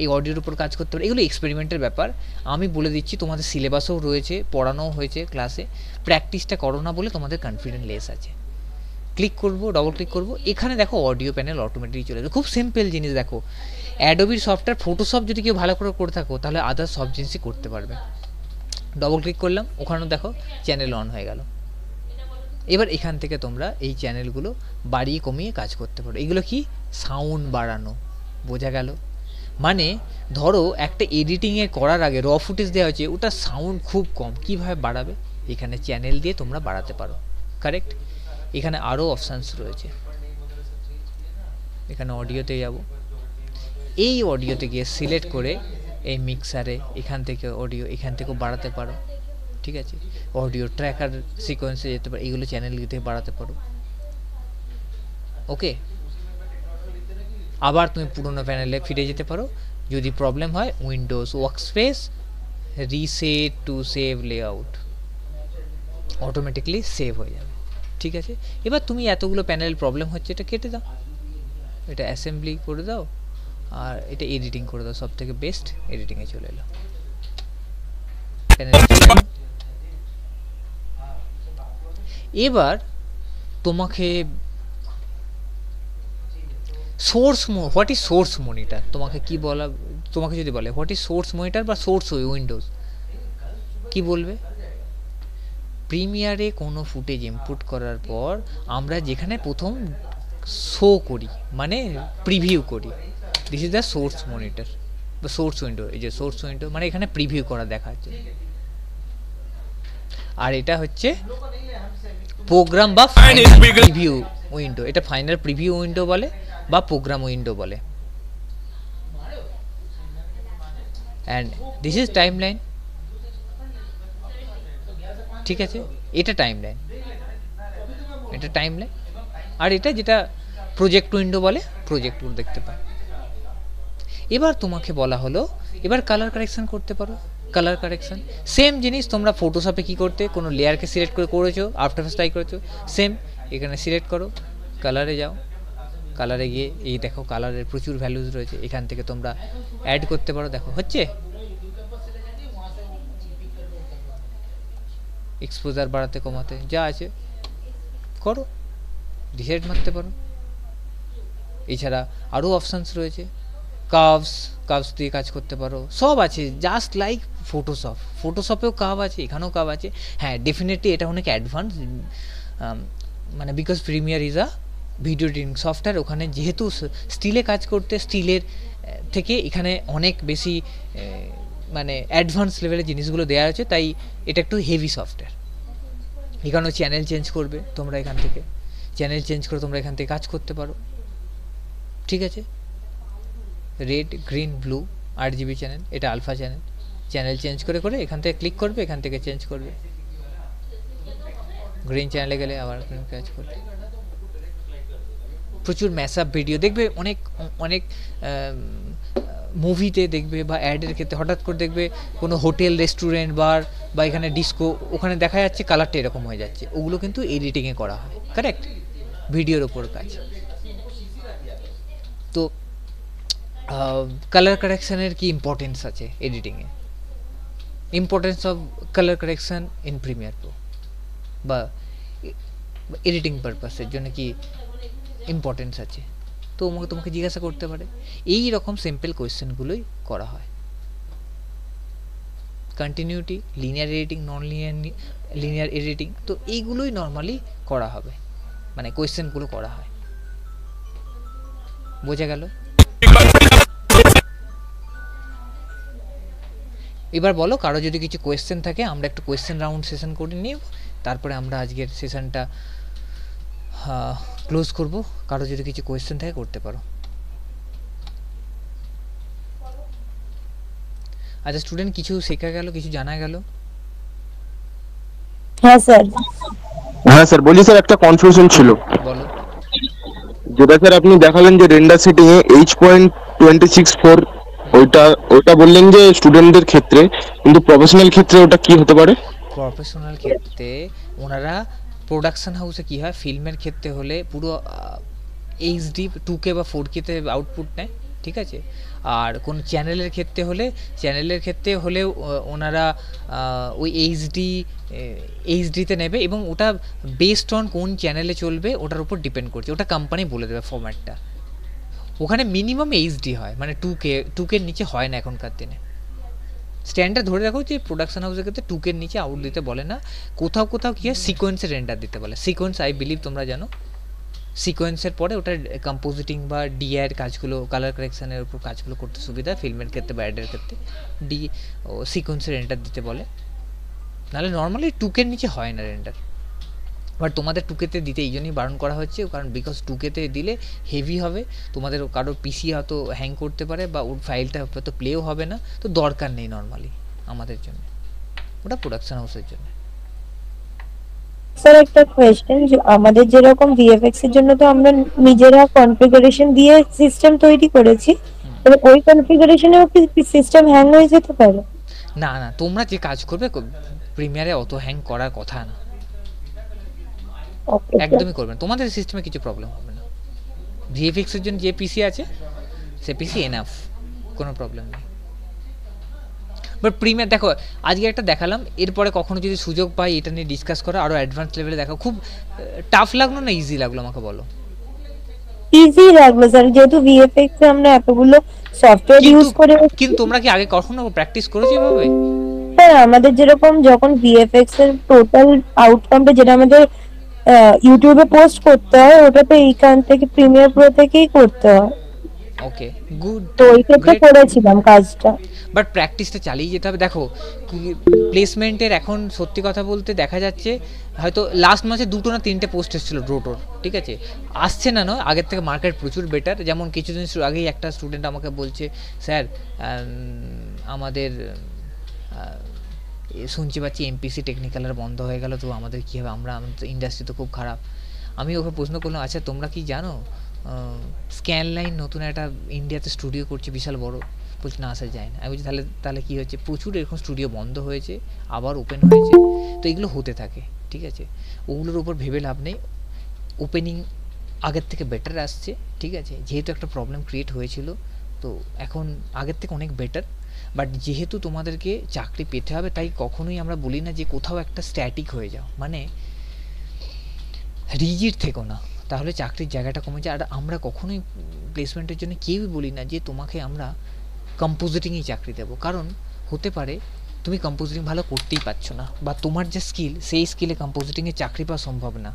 এই অডিওর উপর কাজ করতে পারে। এগুলো এক্সপেরিমেন্টের ব্যাপার, আমি বলে দিচ্ছি, তোমাদের সিলেবাসও রয়েছে, পড়ানোও হয়েছে ক্লাসে, প্র্যাকটিসটা করো না বলে তোমাদের কনফিডেন্ট লেস আছে। ক্লিক করবো, ডবল ক্লিক করবো, এখানে দেখো অডিও প্যানেল অটোমেটিক চলে যাবে। খুব সিম্পল জিনিস। দেখো অ্যাডোবির সফটওয়্যার, ফটোশপ যদি কেউ ভালো করে থাকো তাহলে আদার্স সব জিনিসই করতে পারবে। ডবল ক্লিক করলাম, ওখানেও দেখো চ্যানেল অন হয়ে গেল। এবার এখান থেকে তোমরা এই চ্যানেলগুলো বাড়িয়ে কমিয়ে কাজ করতে পারো। এগুলো কি সাউন্ড বাড়ানো, বোঝা গেল? মানে ধরো একটা এডিটিংয়ে করার আগে র ফুটেজ দেওয়া হচ্ছে, ওটা সাউন্ড খুব কম, কীভাবে বাড়াবে? এখানে চ্যানেল দিয়ে তোমরা বাড়াতে পারো, কারেক্ট? এখানে আরও অপশানস রয়েছে। এখানে অডিওতে যাব, এই অডিওতে গিয়ে সিলেক্ট করে এই মিক্সারে এখান থেকে অডিও এখান থেকেও বাড়াতে পারো, ঠিক আছে? অডিও ট্র্যাকার সিকোয়েন্সে যেতে পারো, এইগুলো চ্যানেল থেকে বাড়াতে পারো, ওকে? আবার তুমি পুরোনো প্যানেলে ফিরে যেতে পারো। যদি প্রবলেম হয় Windows workspace reset to save layout, automatically save হয়ে যাবে, ঠিক আছে? এবার তুমি এতগুলো প্যানেল প্রবলেম হচ্ছে, এটা কেটে দাও, এটা অ্যাসেম্বলি করে দাও, আর এটা এডিটিং করে দাও, সব থেকে বেস্ট এডিটিংয়ে চলে এলো। এবার তোমাকে source, what is source monitor, তোমাকে কি বলা, তোমাকে যদি বলে হোয়াট ইজ সোর্স মনিটর বা সোর্স উইন্ডোজ, কি বলবে? প্রিমিয়ারে কোনো ফুটেজ ইনপুট করার পর আমরা যেখানে প্রথম শো করি, মানে প্রিভিউ করি, this is the source monitor বা সোর্স উইন্ডো। এই যে সোর্স উইন্ডো মানে এখানে প্রিভিউ করা দেখার জন্য। আর এটা হচ্ছে প্রোগ্রাম বা ফাইনাল প্রিভিউ উইন্ডো, এটা ফাইনাল প্রিভিউ উইন্ডো বলে বা প্রোগ্রাম উইন্ডো বলে। অ্যান্ড দিস ইজ টাইমলাইন, ঠিক আছে? এটা টাইমলাইন, এটা টাইমলাইন। আর এটা যেটা প্রজেক্ট উইন্ডো বলে, প্রজেক্ট উইন্ডো দেখতে পাই। এবার তোমাকে বলা হলো এবার কালার কারেকশন করতে পারো। কালার কারেকশন সেম জিনিস, তোমরা ফটোশপে কি করতে, কোনো লেয়ারকে সিলেক্ট করে করেছো, আফটার এফেক্টস ট্রাই করেছো, সেম এখানে সিলেক্ট করো, কালারে যাও, কালারে গিয়ে এই দেখো কালারের প্রচুর ভ্যালুজ রয়েছে, এখান থেকে তোমরা অ্যাড করতে পারো। দেখো হচ্ছে এক্সপোজার বাড়াতে কমাতে যা আছে করো, ডিসাইড মারতে পারো। এছাড়া আরও অপশানস রয়েছে, কার্ভস দিয়ে কাজ করতে পারো, সব আছে, জাস্ট লাইক ফটোশপ। ফটোশপেও কার্ভ আছে, এখানেও কার্ভ আছে। হ্যাঁ, ডেফিনেটলি এটা অনেক অ্যাডভান্স, মানে because premier is a video editing software. ওখানে যেহেতু স্টিলে কাজ করতে, স্টিলের থেকে এখানে অনেক বেশি মানে অ্যাডভান্স লেভেলের জিনিসগুলো দেওয়া আছে, তাই এটা একটু হেভি সফটওয়্যার। এখানেও চ্যানেল চেঞ্জ করবে তোমরা, এখান থেকে চ্যানেল চেঞ্জ করে তোমরা এখান থেকে কাজ করতে পারো, ঠিক আছে? Red, green, blue 8GB channel, এটা আলফা চ্যানেল। চ্যানেল চেঞ্জ করে করে এখান থেকে ক্লিক করবে, এখান থেকে চেঞ্জ করবে। গ্রিন চ্যানেলে গেলে আবার গ্রিন কাজ করবে। প্রচুর ম্যাসআপ ভিডিও দেখবে, অনেক অনেক মুভিতে দেখবে বা অ্যাডের ক্ষেত্রে হঠাৎ করে দেখবে কোনো হোটেল, রেস্টুরেন্ট, বার বা এখানে ডিস্কো, ওখানে দেখা যাচ্ছে কালারটা এরকম হয়ে যাচ্ছে, ওগুলো কিন্তু এডিটিংয়ে করা হয়, কারেক্ট? ভিডিওর ওপর কাজ। তো কালার কারেকশানের কি ইম্পর্টেন্স আছে এডিটিংয়ে? Importance of colour correction in premier Pro বা এডিটিং পারপাসের জন্য কি ইম্পর্টেন্স আছে? তো তোমাকে জিজ্ঞাসা করতে পারে। এই রকম সিম্পল কোয়েশ্চেনগুলোই করা হয়। Continuity, linear editing, non linear editing, তো এইগুলোই নর্মালি করা হবে, মানে কোয়েশ্চেনগুলো করা হয়। বোঝা গেল? এবার বলো, কারো যদি কিছু কোয়েশ্চেন থাকে, আমরা একটু কোয়েশ্চেন রাউন্ড সেশন করে নিব, তারপরে আমরা আজকের সেশনটা ক্লোজ করব। কারো যদি কিছু কোয়েশ্চেন থাকে করতে পারো। আচ্ছা স্টুডেন্ট, কিছু শেখা গেল, কিছু জানা গেল? হ্যাঁ স্যার। হ্যাঁ স্যার, বলি স্যার একটা কনফিউশন ছিল, বলো। যেটা স্যার আপনি দেখালেন যে রেন্ডার সেটিং এ H.264 ওইটা বললেন যে স্টুডেন্টদের ক্ষেত্রে, কিন্তু প্রফেশনাল ক্ষেত্রে ওটা কি হতে পারে? প্রফেশনাল ক্ষেত্রে ওনারা প্রোডাকশন হাউসে কি হয়, ফিল্মের ক্ষেত্রে হলে পুরো এইচডি 2K বা 4K তে আউটপুট নেয়, ঠিক আছে? আর কোন চ্যানেলের ক্ষেত্রে হলেও ওনারা ওই এইচডিতে নেবে, এবং ওটা বেসড অন কোন চ্যানেলে চলবে ওটার উপর ডিপেন্ড করছে, ওটা কোম্পানি বলে দেবে ফরম্যাটটা। ওখানে মিনিমাম এইচডি হয়, মানে 2K এর নিচে হয় না এখনকার দিনে, স্ট্যান্ডার্ড ধরে রাখো যে প্রোডাকশন হাউসের ক্ষেত্রে 2K এর নিচে আউট দিতে বলে না, কোথাও কোথাও কি হয় সিকোয়েন্সে রেন্ডার দিতে বলে। সিকোয়েন্স আই বিলিভ তোমরা জানো, সিকোয়েন্সের পরে ওটা কম্পোজিটিং বা ডিআই এর কাজগুলো, কালার কারেকশনের উপর কাজগুলো করতে সুবিধা, ফিল্মের ক্ষেত্রে বা অ্যাডের ক্ষেত্রে ডি সিকোয়েন্সে রেন্ডার দিতে বলে, নাহলে নর্মালি 2K এর নিচে হয় না রেন্ডার। বাট তোমাদের 2K তে দিতে এই জন্যই বারণ করা হচ্ছে, কারণ বিকজ 2K তে দিলে হেভি হবে, তোমাদের কারোর পিসি হয়তো হ্যাং করতে পারে বা ওর ফাইলটা হয়তো প্লেও হবে না, তো দরকার নেই নর্মালি আমাদের জন্য, ওটা প্রোডাকশন হাউসের জন্য। স্যার একটা কোয়েশ্চেন, যে আমাদের যেরকম ভিএফএক্স এর জন্য তো আমরা নিজেরা কনফিগারেশন দিয়ে সিস্টেম তৈরি করেছি, তবে ওই কনফিগারেশনেও কি সিস্টেম হ্যাং হয়ে যেতে পারে? না না, তোমরা যে কাজ করবে প্রিমিয়ারে অত হ্যাং করার কথা না, ওকে একদমই করবে না, তোমাদের সিস্টেমে কিছু প্রবলেম হবে না। ভিএফএক্স এর জন্য যে পিসি আছে সে পিসি এনাফ, কোনো প্রবলেম নেই। বাট প্রিমিয়ার দেখো আজকে একটা দেখালাম, এরপরে কখনো যদি সুযোগ পাই এটা নিয়ে ডিসকাস করা, আরও অ্যাডভান্স লেভেলে দেখা। খুব টাফ লাগলো না ইজি লাগলো আমাকে বলো? ইজি লাগলো স্যার, যেহেতু ভিএফএক্স এ আমরা এতগুলো সফটওয়্যার ইউজ করে। কিন্তু তোমরা কি আগে কখনো প্র্যাকটিস করেছো এভাবে? হ্যাঁ, আমাদের যেরকম যখন ভিএফএক্স এর টোটাল আউটকামটা যেটা আমাদের ইউটিউবে পোস্ট করতে হয়, ওটা তো এইখান থেকে প্রিমিয়ার প্রো থেকেই করতে হয়। ওকে গুড, তো ওই ক্ষেত্রে করেছিলাম কাজটা। বাট প্র্যাকটিসটা চালিয়ে যেতে হবে। দেখো প্লেসমেন্টের এখন সত্যি কথা বলতে দেখা যাচ্ছে হয়তো লাস্ট মাসে 2টো না 3টে পোস্ট এসেছিল রোটোর, ঠিক আছে, আসছে না নয়, আগের থেকে মার্কেট প্রচুর বেটার। যেমন কিছুদিন আগেই একটা স্টুডেন্ট আমাকে বলছে, স্যার আমাদের শুনছি পাচ্ছি এমপিসি টেকনিক্যালের বন্ধ হয়ে গেল, তো আমাদের কী হবে, আমরা ইন্ডাস্ট্রি তো খুব খারাপ। আমি ওকে প্রশ্ন করলাম, আচ্ছা তোমরা কি জানো স্ক্যান লাইন নতুন একটা ইন্ডিয়াতে স্টুডিও করছে বিশাল বড়? বলছে না আসা যায় না। আমি বলছি তাহলে তাহলে কী হচ্ছে, প্রচুর এরকম স্টুডিও বন্ধ হয়েছে, আবার ওপেন হয়েছে, তো এগুলো হতে থাকে, ঠিক আছে, ওগুলোর উপর ভেবে লাভ নেই। ওপেনিং আগের থেকে বেটার আসছে, ঠিক আছে, যেহেতু একটা প্রবলেম ক্রিয়েট হয়েছিল, তো এখন আগের থেকে অনেক বেটার। বাট যেহেতু তোমাদেরকে চাকরি পেতে হবে, তাই কখনোই আমরা বলি না যে কোথাও একটা স্ট্যাটিক হয়ে যাও, মানে রিজিড থেকো না, তাহলে চাকরির জায়গাটা কমে যায়। আর আমরা কখনোই প্লেসমেন্টের জন্য কেউই বলি না যে তোমাকে আমরা কম্পোজিটিংয়েই চাকরি দেবো, কারণ হতে পারে তুমি কম্পোজিটিং ভালো করতেই পারছো না, বা তোমার যে স্কিল সেই স্কিলে কম্পোজিটিংয়ে চাকরি পাওয়া সম্ভব না,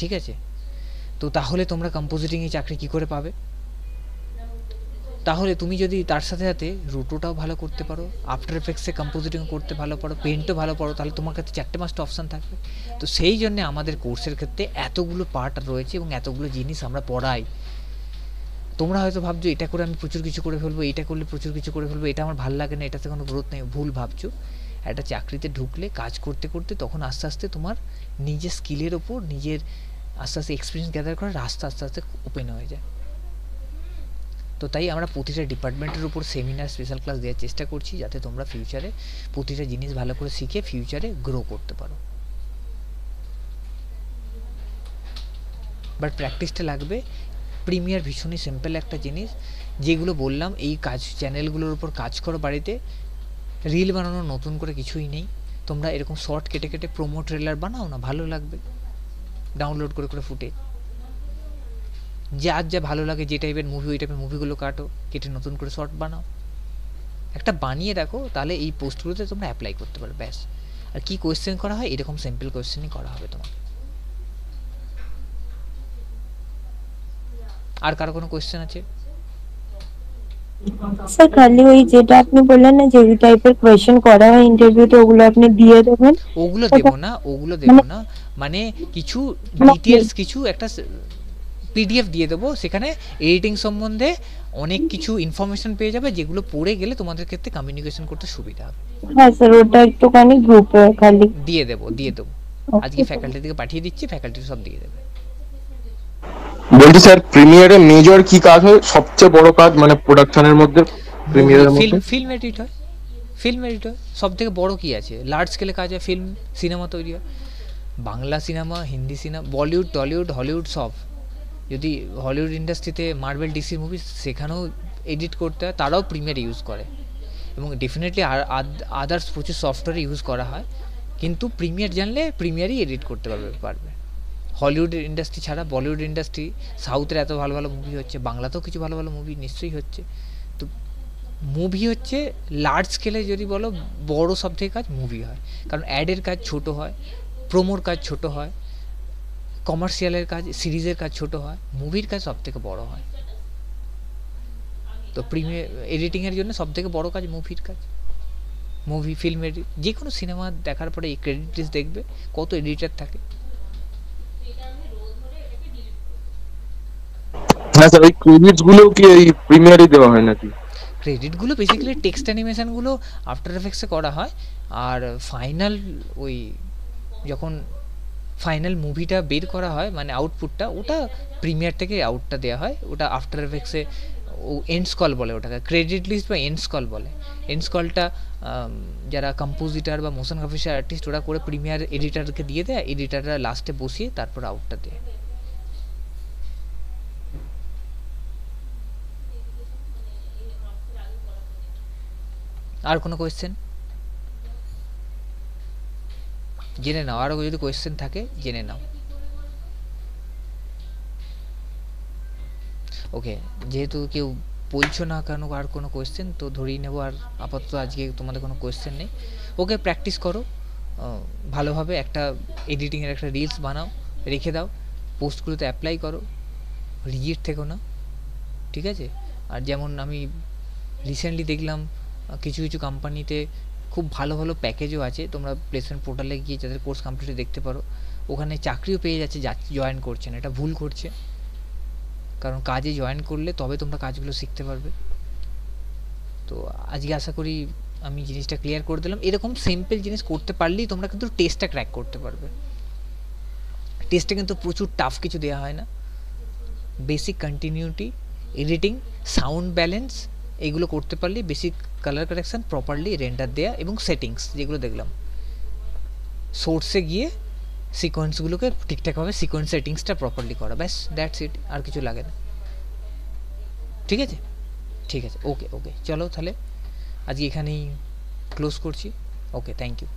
ঠিক আছে, তো তাহলে তোমরা কম্পোজিটিংয়ে চাকরি কী করে পাবে? তাহলে তুমি যদি তার সাথে সাথে রোটোটাও ভালো করতে পারো, আফটার এফেক্টসে কম্পোজিটিং করতে ভালো পারো, পেন্টও ভালো পারো, তাহলে তোমার কাছে 4টে-5টা অপশান থাকবে। তো সেই জন্যে আমাদের কোর্সের ক্ষেত্রে এতগুলো পার্ট রয়েছে এবং এতগুলো জিনিস আমরা পড়াই। তোমরা হয়তো ভাবছো এটা করে আমি প্রচুর কিছু করে ফেলবো, এটা করলে প্রচুর কিছু করে ফেলবো, এটা আমার ভালো লাগে না, এটাতে কোনো গ্রোথ নেই, ভুল ভাবছো। একটা চাকরিতে ঢুকলে কাজ করতে করতে তখন আস্তে আস্তে তোমার নিজের স্কিলের ওপর নিজের আস্তে আস্তে এক্সপিরিয়েন্স গ্যাদার করার রাস্তা আস্তে আস্তে ওপেন হয়ে যায়। তো তাই আমরা প্রতিটা ডিপার্টমেন্টের উপর সেমিনার স্পেশাল ক্লাস দেওয়ার চেষ্টা করছি, যাতে তোমরা ফিউচারে প্রতিটা জিনিস ভালো করে শিখে ফিউচারে গ্রো করতে পারো। বাট প্র্যাকটিসটা লাগবে। প্রিমিয়ার ভীষণই সিম্পল একটা জিনিস, যেগুলো বললাম এই কাজ চ্যানেলগুলোর উপর কাজ করো বাড়িতে। রিল বানানোর নতুন করে কিছুই নেই, তোমরা এরকম শর্ট কেটে কেটে প্রোমো ট্রেলার বানাও না, ভালো লাগবে, ডাউনলোড করে করে ফুটে যার যা ভালো লাগে, যে টাইপের মুভি ওই টাইপের মুভিগুলো কাটো, কেটে নতুন করে শর্ট বানাও, একটা বানিয়ে রাখো, তাহলে এই পোস্টগুলোতে তোমরা অ্যাপ্লাই করতে পারো, ব্যাস। আর কী কোয়েশ্চেন করা হয়, এরকম সিম্পল কোয়েশ্চেনই করা হবে তোমাকে। আর কারো কোনো কোয়েশ্চেন আছে? স্যার খালি ওই যেটা আপনি বললেন না যে এই টাইপের কোয়েশ্চেন করা হয় ইন্টারভিউতে, ওগুলো আপনি দিয়ে দেবেন? ওগুলো দেবো না, ওগুলো দেবো না, মানে কিছু ডিটেলস, কিছু একটা পিডিএফ দিয়ে দেবো, সেখানে এডিটিং সম্বন্ধে অনেক কিছু ইনফরমেশন পেয়ে যাবে, যেগুলো পড়ে গেলে তোমাদের ক্ষেত্রে কমিউনিকেশন করতে সুবিধা হবে। হ্যাঁ স্যার, ওটা একটুখানি গ্রুপে খালি দিয়ে দেবো আজকে ফ্যাকাল্টি থেকে পাঠিয়ে দিচ্ছি, ফ্যাকাল্টি সব দিয়ে দেবে। বলছি স্যার, প্রিমিয়ারে মেজর কি কাজ হয়, সবচেয়ে বড় কাজ মানে প্রোডাকশনের মধ্যে? প্রিমিয়ারের মধ্যে ফিল্ম এডিট হয়, ফিল্ম এডিট হয়, সব থেকে বড় কি আছে, লার্জ স্কেলে কাজ হয়, ফিল্ম সিনেমা তৈরি হয়, Bangla cinema, Hindi cinema, Bollywood, Tollywood, Hollywood, সব। যদি হলিউড ইন্ডাস্ট্রিতে মার্বেল, ডিসি মুভি, সেখানেও এডিট করতে হয়, তারাও প্রিমিয়ার ইউজ করে, এবং ডেফিনেটলি আদার্স প্রচুর সফটওয়্যার ইউজ করা হয়, কিন্তু প্রিমিয়ার জানলে প্রিমিয়ারই এডিট করতে পারবে। হলিউড ইন্ডাস্ট্রি ছাড়া বলিউড ইন্ডাস্ট্রি, সাউথের এত ভালো ভালো মুভি হচ্ছে, বাংলাতেও কিছু ভালো ভালো মুভি নিশ্চয়ই হচ্ছে, তো মুভি হচ্ছে লার্জ স্কেলে যদি বলো বড় সব থেকে কাজ মুভি হয়, কারণ অ্যাডের কাজ ছোট হয়, প্রোমোর কাজ ছোট হয়, কমার্শিয়ালের কাজ সিরিজের কাজ ছোট হয়, মুভির কাজ সব থেকে বড় হয়। তো প্রিমিয়ার এডিটিংয়ের জন্য সব থেকে বড় কাজ মুভির কাজ। মুভি ফিল্ম এডিট, যে কোনো সিনেমা দেখার পরে এই ক্রেডিট লিস্ট দেখবে কত এডিটার থাকে। হ্যাঁ স্যার, ওই ক্রেডিটস গুলো কি এই প্রিমিয়ারে দেওয়া হয় নাকি? ক্রেডিটগুলো বেসিক্যালি টেক্সট অ্যানিমেশনগুলো আফটার এফেক্টসে করা হয়, আর ফাইনাল ওই যখন ফাইনাল মুভিটা বের করা হয় মানে আউটপুটটা, ওটা প্রিমিয়ার থেকে আউটটা দেওয়া হয়, ওটা আফটার এফেক্টসে ও এন্ড স্কল বলে ওটাকে, ক্রেডিট লিস্ট বা এন্ড স্কল বলে। এন্ড স্কলটা যারা কম্পোজিটার বা মোশন গ্রাফিক্স আর্টিস্ট ওরা করে প্রিমিয়ার এডিটারকে দিয়ে দেয়, এডিটাররা লাস্টে বসিয়ে তারপর আউটটা দেয়। আর কোনো কোয়েশ্চেন? জেনে নাও, আরও যদি কোয়েশ্চেন থাকে জেনে নাও। ওকে, যেহেতু কেউ বলছো না কেন আর কোনো কোয়েশ্চেন, তো ধরেই নেবো আর আপাতত আজকে তোমাদের কোনো কোয়েশ্চেন নেই। ওকে, প্র্যাকটিস করো ভালোভাবে, একটা এডিটিংয়ের একটা রিলস বানাও, রেখে দাও, পোস্টগুলোতে অ্যাপ্লাই করো, রিজিট থেকো না, ঠিক আছে? আর যেমন আমি রিসেন্টলি দেখলাম কিছু কিছু কোম্পানিতে খুব ভালো ভালো প্যাকেজও আছে, তোমরা প্লেসমেন্ট পোর্টালে গিয়ে যাদের কোর্স কমপ্লিট দেখতে পারো, ওখানে চাকরিও পেয়ে যাচ্ছে, জয়েন করছে না, এটা ভুল করছে। কারণ কাজে জয়েন করলে তবে তোমরা কাজগুলো শিখতে পারবে। তো আজকে আশা করি আমি জিনিসটা ক্লিয়ার করে দিলাম। এরকম সিম্পল জিনিস করতে পারলেই তোমরা কিন্তু টেস্টটা ক্র্যাক করতে পারবে। টেস্টে কিন্তু প্রচুর টাফ কিছু দেওয়া হয় না, basic continuity, editing, sound balance, এইগুলো করতে পারলেই basic colour correction, properly render দেওয়া এবং সেটিংস যেগুলো দেখলাম, সোর্সে গিয়ে সিকোয়েন্সগুলোকে ঠিকঠাকভাবে সিকোয়েন্স সেটিংসটা প্রপারলি করা, ব্যাস দ্যাটস ইট, আর কিছু লাগে না। ঠিক আছে, ঠিক আছে, ওকে ওকে, চলো তাহলে আজকে এখানেই ক্লোজ করছি। ওকে, থ্যাংক ইউ।